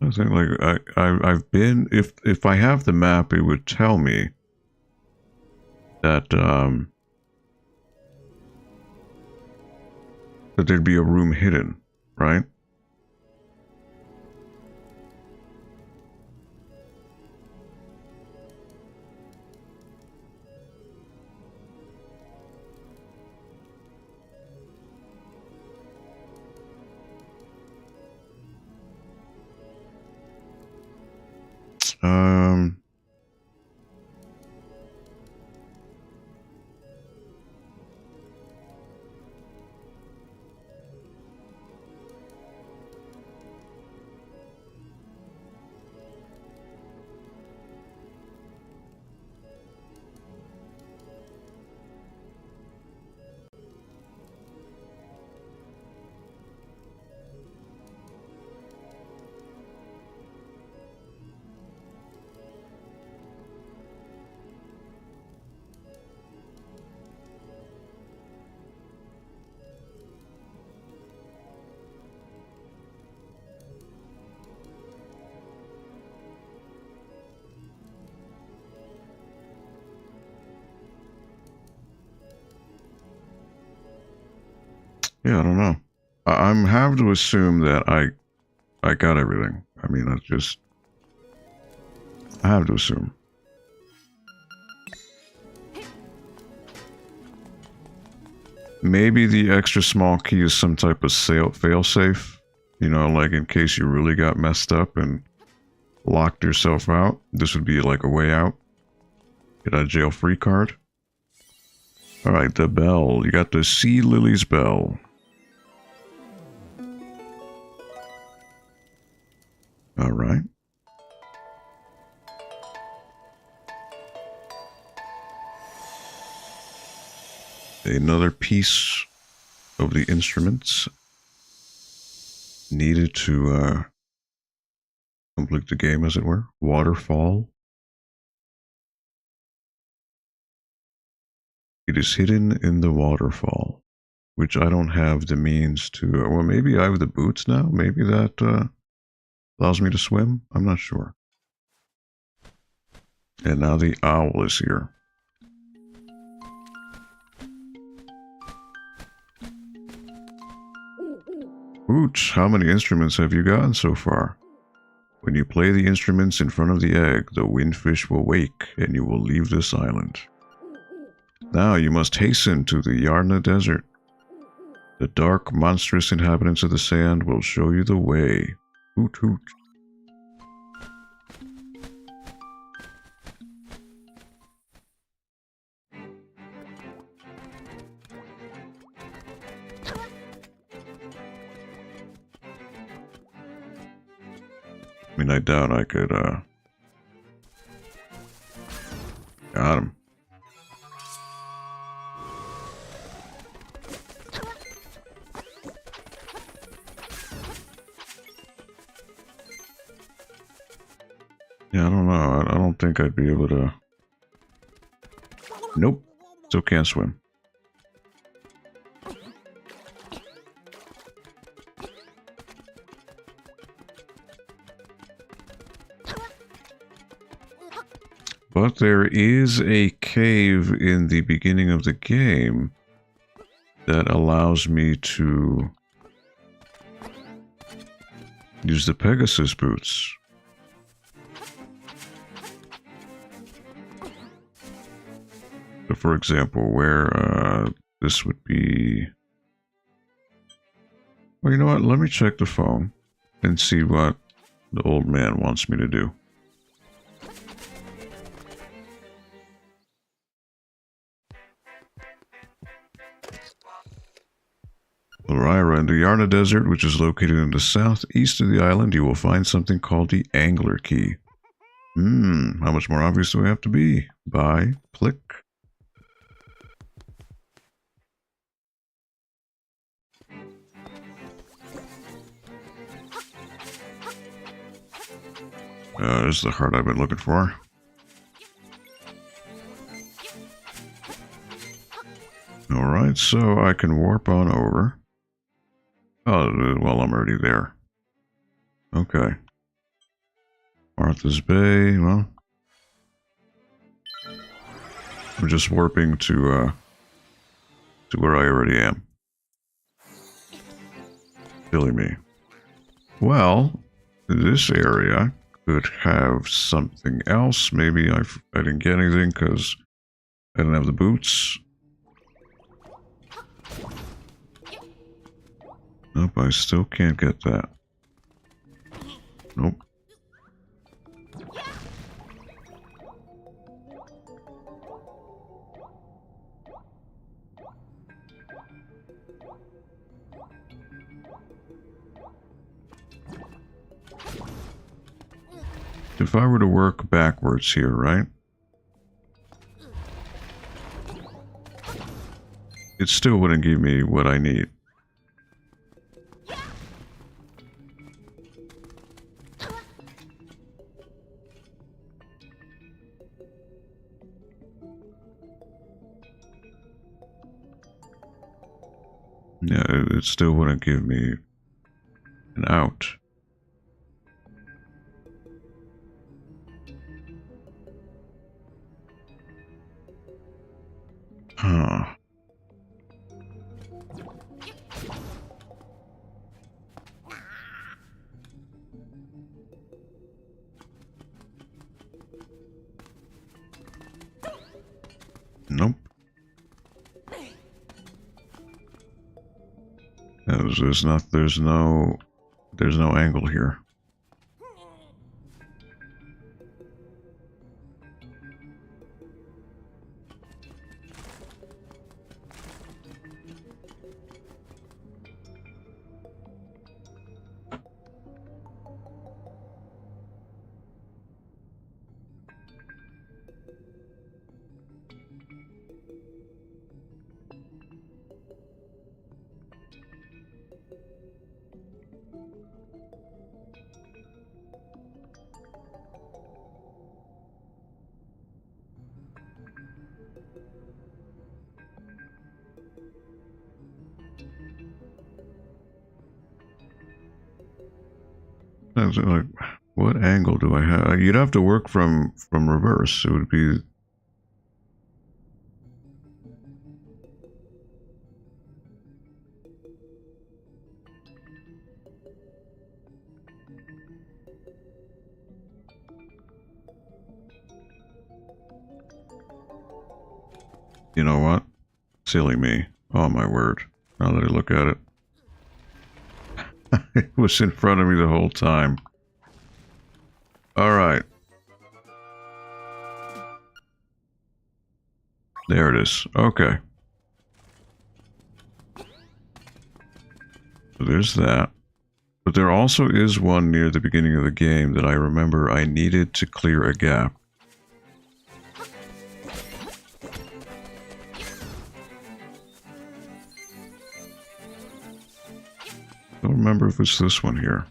[SPEAKER 1] I think, like, I've been, if I have the map, it would tell me that, that there'd be a room hidden, right? Yeah, I don't know. I'm have to assume that I got everything. I mean, that's just, I have to assume. Maybe the extra small key is some type of fail-safe, you know, like in case you really got messed up and locked yourself out. This would be like a way out. Get a jail-free card. Alright, the bell. You got the Sea Lily's bell. Alright. Another piece of the instruments needed to complete the game, as it were. Waterfall. It is hidden in the waterfall, which I don't have the means to... well, maybe I have the boots now? Maybe that allows me to swim? I'm not sure. And now the owl is here. Ooch, how many instruments have you gotten so far? When you play the instruments in front of the egg, the windfish will wake and you will leave this island. Now you must hasten to the Yarna Desert. The dark, monstrous inhabitants of the sand will show you the way. Hoot hoot. I mean, I doubt I could, got him. Yeah, I don't know. I don't think I'd be able to... Nope. Still can't swim. But there is a cave in the beginning of the game that allows me to use the Pegasus boots. So for example, where this would be... Well, you know what? Let me check the phone and see what the old man wants me to do. Lyra, in the Yarna Desert, which is located in the southeast of the island, you will find something called the Angler Key. How much more obvious do I have to be? Buy, click. This is the heart I've been looking for. Alright, so I can warp on over. Oh, well, I'm already there. Okay. Martha's Bay, well... I'm just warping to where I already am. Silly me. Well, this area could have something else. Maybe I didn't get anything because I didn't have the boots. Nope, I still can't get that. Nope. If I were to work backwards here, right? It still wouldn't give me what I need. Yeah, it still wouldn't give me an out. Huh. Nope. There's no angle here. Like, what angle do I have? You'd have to work from reverse. It would be... You know what? Silly me. Oh my word. Now that I look at it. It was in front of me the whole time. Alright. There it is. Okay. So there's that. But there also is one near the beginning of the game that I remember I needed to clear a gap. I don't remember if it's this one here.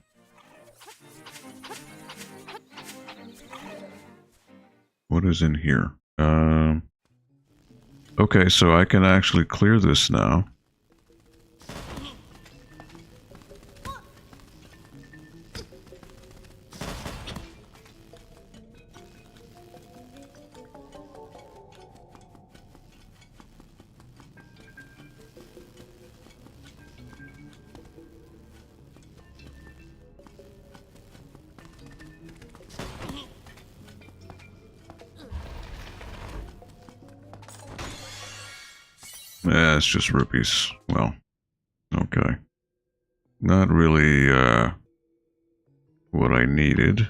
[SPEAKER 1] what is in here? Okay, so I can actually clear this now. Yeah, it's just rupees. Well, okay. Not really, what I needed.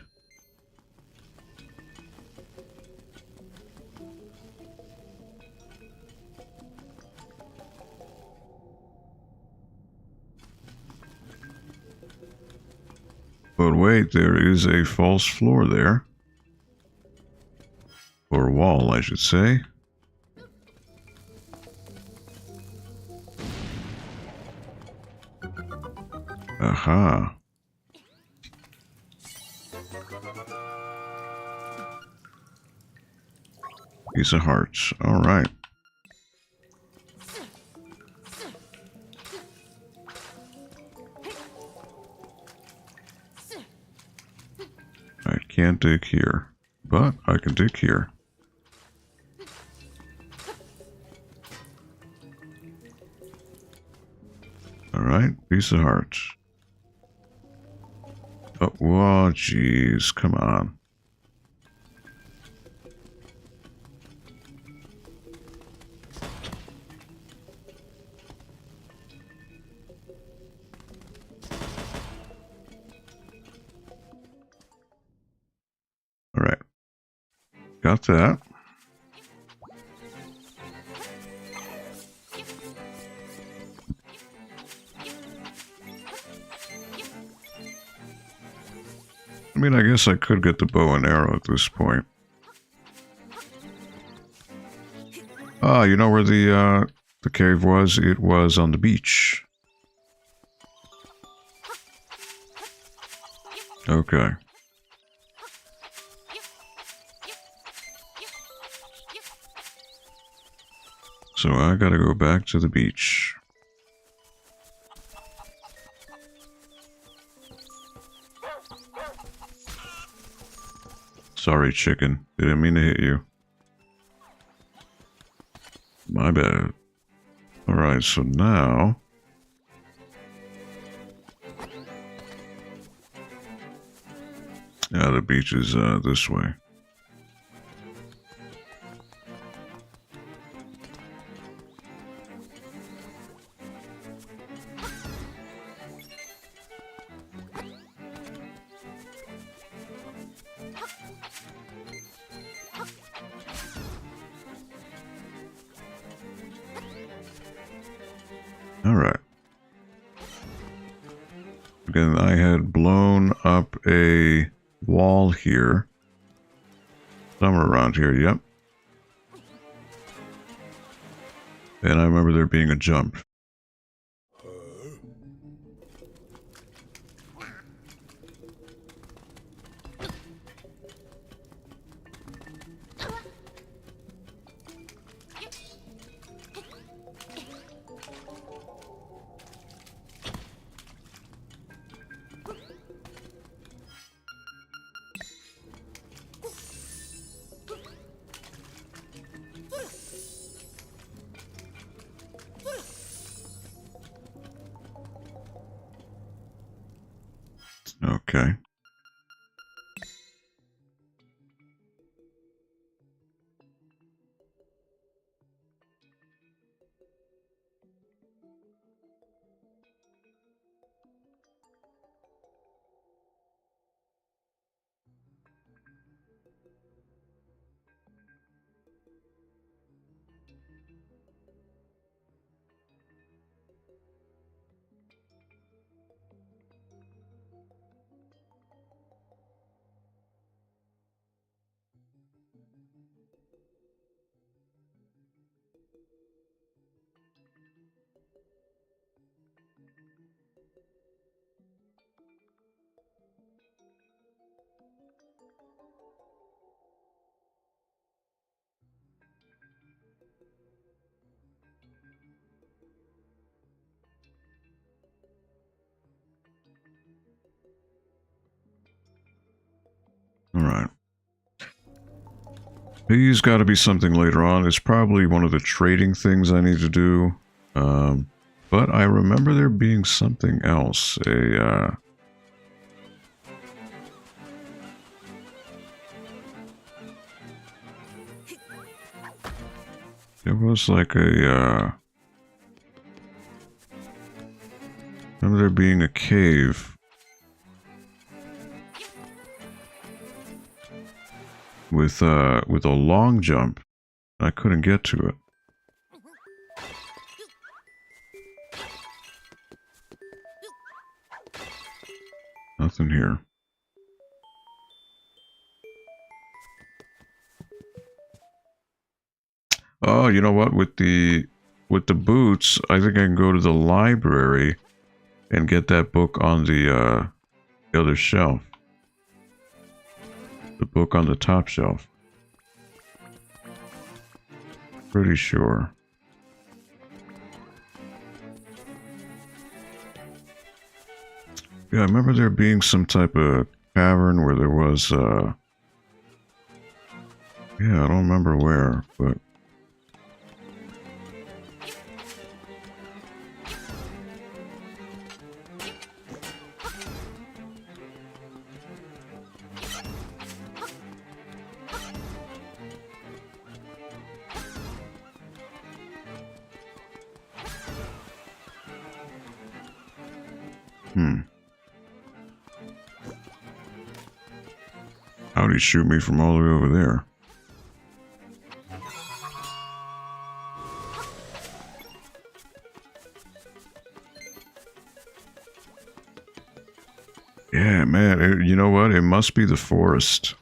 [SPEAKER 1] But wait, there is a false floor there. Or wall, I should say. Aha. Piece of hearts. Alright. I can't dig here, but I can dig here. Alright, piece of hearts. Oh, whoa, jeez, come on. Alright. Got that. I mean, I guess I could get the bow and arrow at this point. Ah, you know where the cave was? It was on the beach. Okay. So I gotta go back to the beach. Sorry, chicken. Didn't mean to hit you. My bad. Alright, so now... Yeah, the beach is this way. Alright. Again, I had blown up a wall here. Somewhere around here, yep. And I remember there being a jump. Okay. Alright. He's got to be something later on. It's probably one of the trading things I need to do. But I remember there being something else. There was like a, remember there being a cave with a long jump. I couldn't get to it. Nothing here. Oh, you know what? With the boots, I think I can go to the library and get that book on the other shelf. The book on the top shelf. Pretty sure. Yeah, I remember there being some type of cavern where there was, yeah, I don't remember where, but... How'd he shoot me from all the way over there? Yeah, man, you know what? It must be the forest.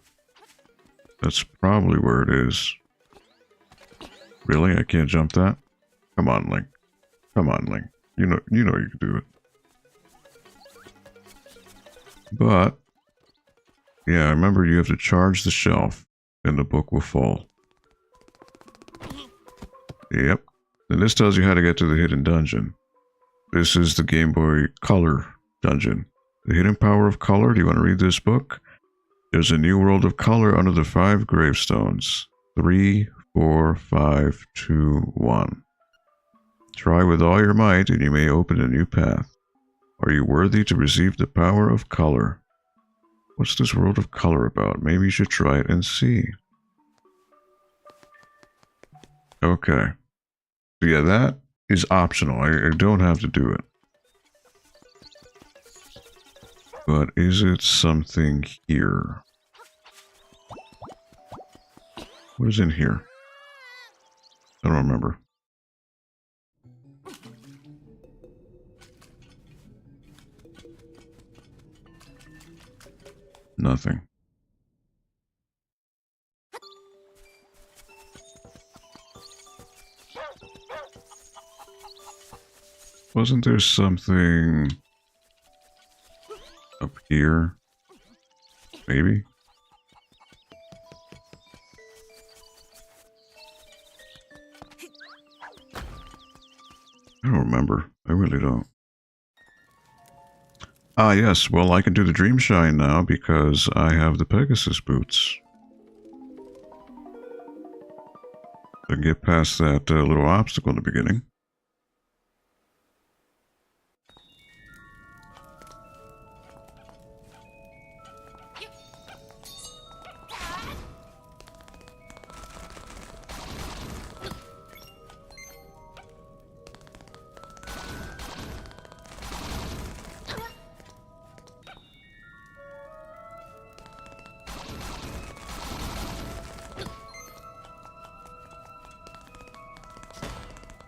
[SPEAKER 1] That's probably where it is. Really? I can't jump that? Come on, Link. Come on, Link. You know you can do it. But yeah, I remember you have to charge the shelf, and the book will fall. Yep. And this tells you how to get to the hidden dungeon. This is the Game Boy Color dungeon. The hidden power of color. Do you want to read this book? There's a new world of color under the 5 gravestones. 3, 4, 5, 2, 1. Try with all your might, and you may open a new path. Are you worthy to receive the power of color? What's this world of color about? Maybe you should try it and see. Okay. So yeah, that is optional. I don't have to do it. But is it something here? What is in here? I don't remember. Nothing. Wasn't there something up here? Maybe? I don't remember. I really don't. Ah, yes. Well, I can do the Dream Shine now because I have the Pegasus boots. I can get past that little obstacle in the beginning.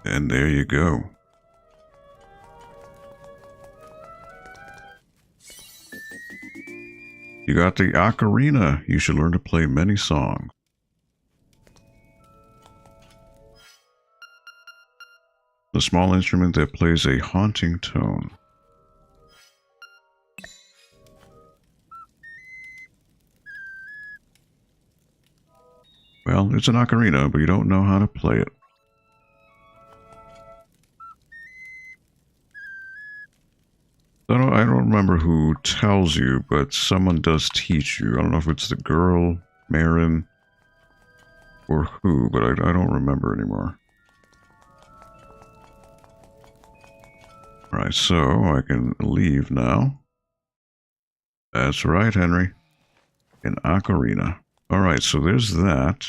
[SPEAKER 1] And there you go. You got the ocarina. You should learn to play many songs. The small instrument that plays a haunting tone. Well, it's an ocarina, but you don't know how to play it. I don't remember who tells you, but someone does teach you. I don't know if it's the girl, Marin, or who, but I don't remember anymore. Alright, so I can leave now. That's right, Henry. In Ocarina. Alright, so there's that.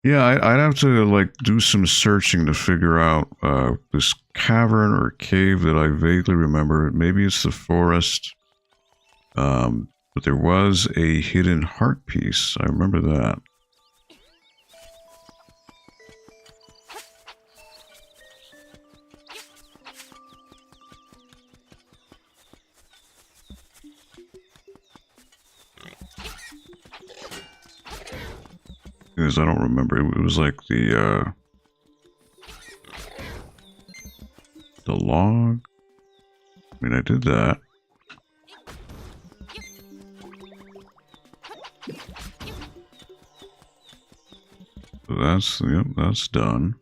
[SPEAKER 1] Yeah, I'd have to, like, do some searching to figure out this cavern or cave that I vaguely remember. Maybe it's the forest. But there was a hidden heart piece. I remember that. Because I don't remember. It was like the log. I mean, I did that. So that's, yep, that's done.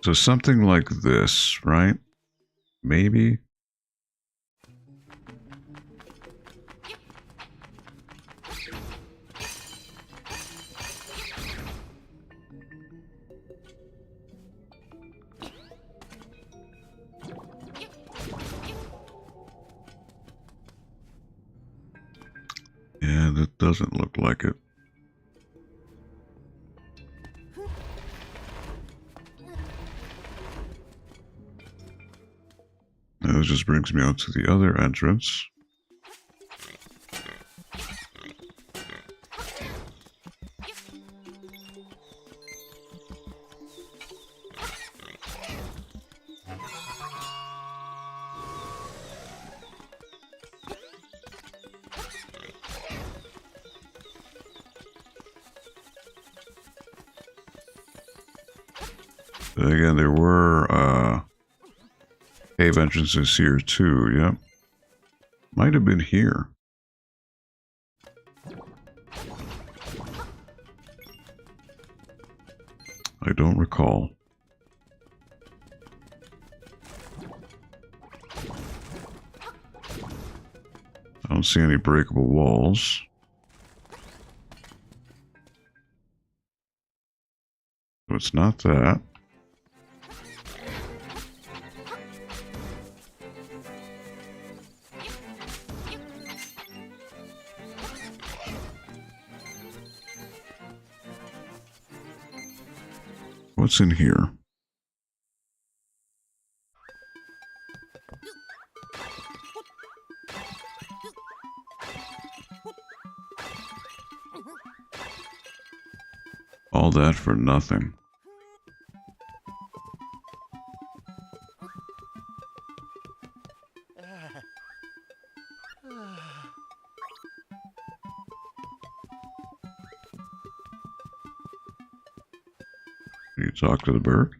[SPEAKER 1] So something like this, right? Maybe. Yeah, that doesn't look like it. Now this just brings me out to the other entrance. Again, there were cave entrances here too, yep. Might have been here. I don't recall. I don't see any breakable walls. So it's not that. What's in here? All that for nothing. Can you talk to the bird?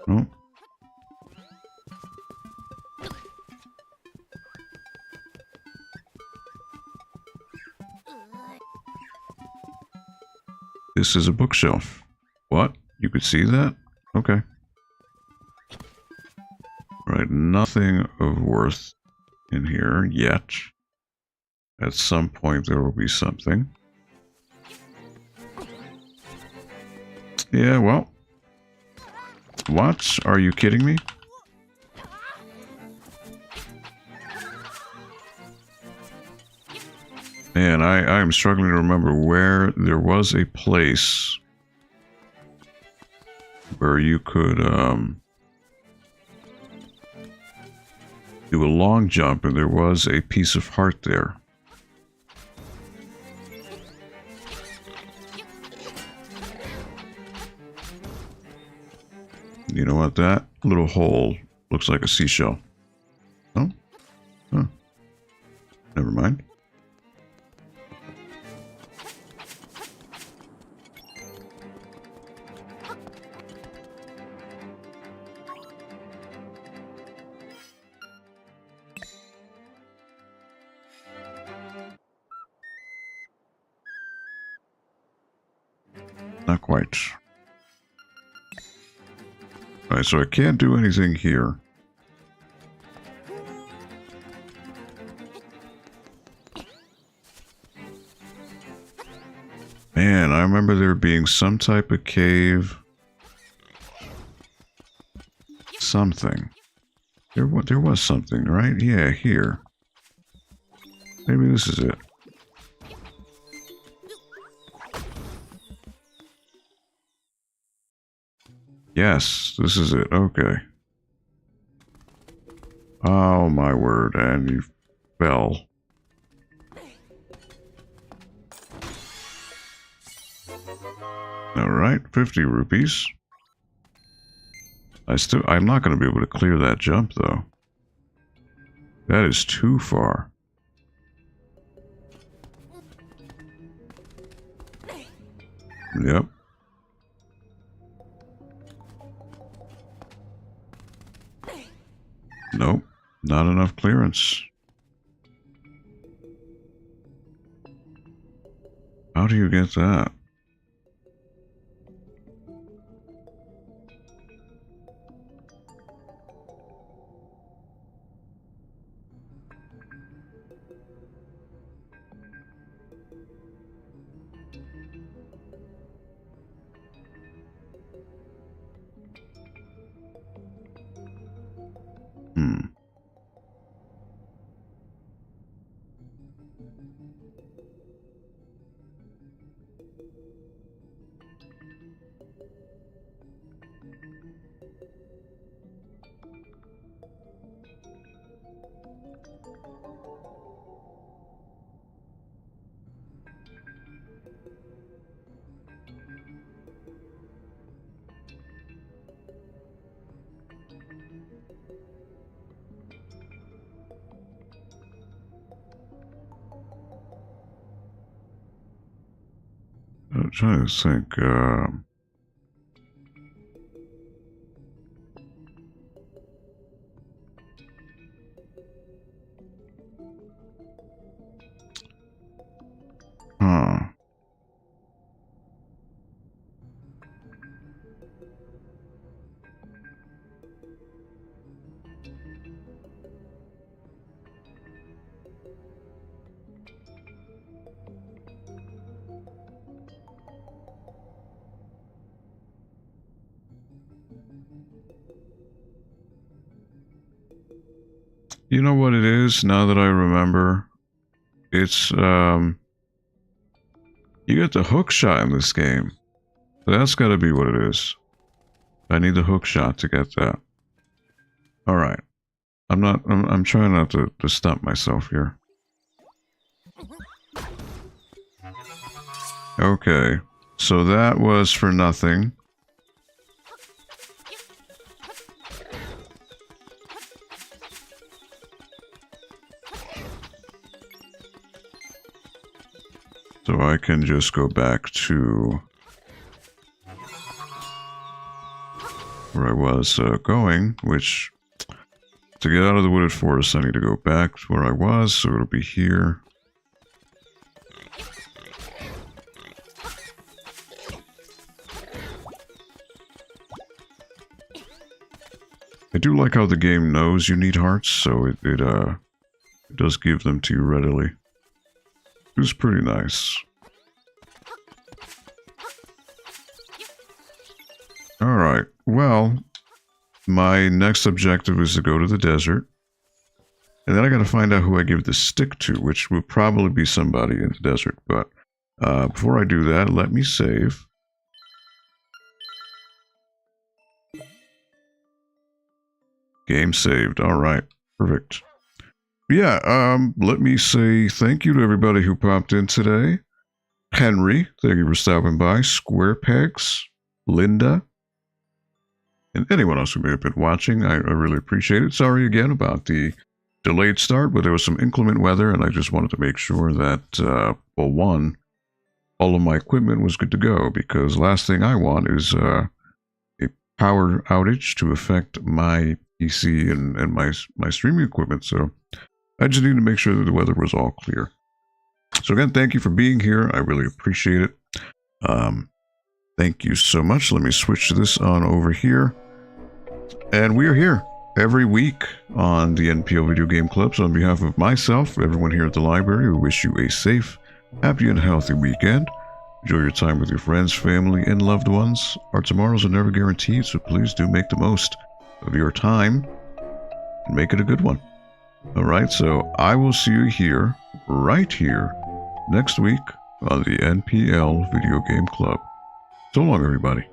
[SPEAKER 1] No. This is a bookshelf. What? You could see that? Okay. Right, nothing of worth in here yet. At some point there will be something. Yeah, well. What? Are you kidding me? Man, I am struggling to remember where there was a place where you could do a long jump and there was a piece of heart there. You know what? That little hole looks like a seashell. Oh? Huh. Never mind. Not quite. Alright, so I can't do anything here. Man, I remember there being some type of cave. Something. There was something, right? Yeah, here. Maybe this is it. Yes, this is it. Okay. Oh, my word. And you fell. Alright, 50 rupees. I'm not going to be able to clear that jump, though. That is too far. Yep. Nope, not enough clearance. How do you get that? I'm trying to think. Huh. You know what it is, now that I remember? It's, you get the hook shot in this game. So that's gotta be what it is. I need the hook shot to get that. Alright. I'm trying not to stump myself here. Okay. So that was for nothing. So I can just go back to where I was going, which, to get out of the wooded forest, I need to go back to where I was, so it'll be here. I do like how the game knows you need hearts, so it does give them to you readily. It was pretty nice. Alright, well, my next objective is to go to the desert. And then I gotta find out who I give the stick to, which will probably be somebody in the desert. But before I do that, let me save. Game saved. Alright, perfect. Yeah, let me say thank you to everybody who popped in today. Henry, thank you for stopping by. Square Pegs, Linda, and anyone else who may have been watching. I really appreciate it. Sorry again about the delayed start, but there was some inclement weather, and I just wanted to make sure that, well, one, all of my equipment was good to go, because last thing I want is a power outage to affect my PC and my streaming equipment, so I just need to make sure that the weather was all clear. So again, thank you for being here. I really appreciate it. Thank you so much. Let me switch this on over here. And we are here every week on the NPL Video Game Club. So on behalf of myself, everyone here at the library, we wish you a safe, happy, and healthy weekend. Enjoy your time with your friends, family, and loved ones. Our tomorrows are never guaranteed, so please do make the most of your time and make it a good one. Alright, so I will see you here, right here, next week on the NPL Video Game Club. So long, everybody.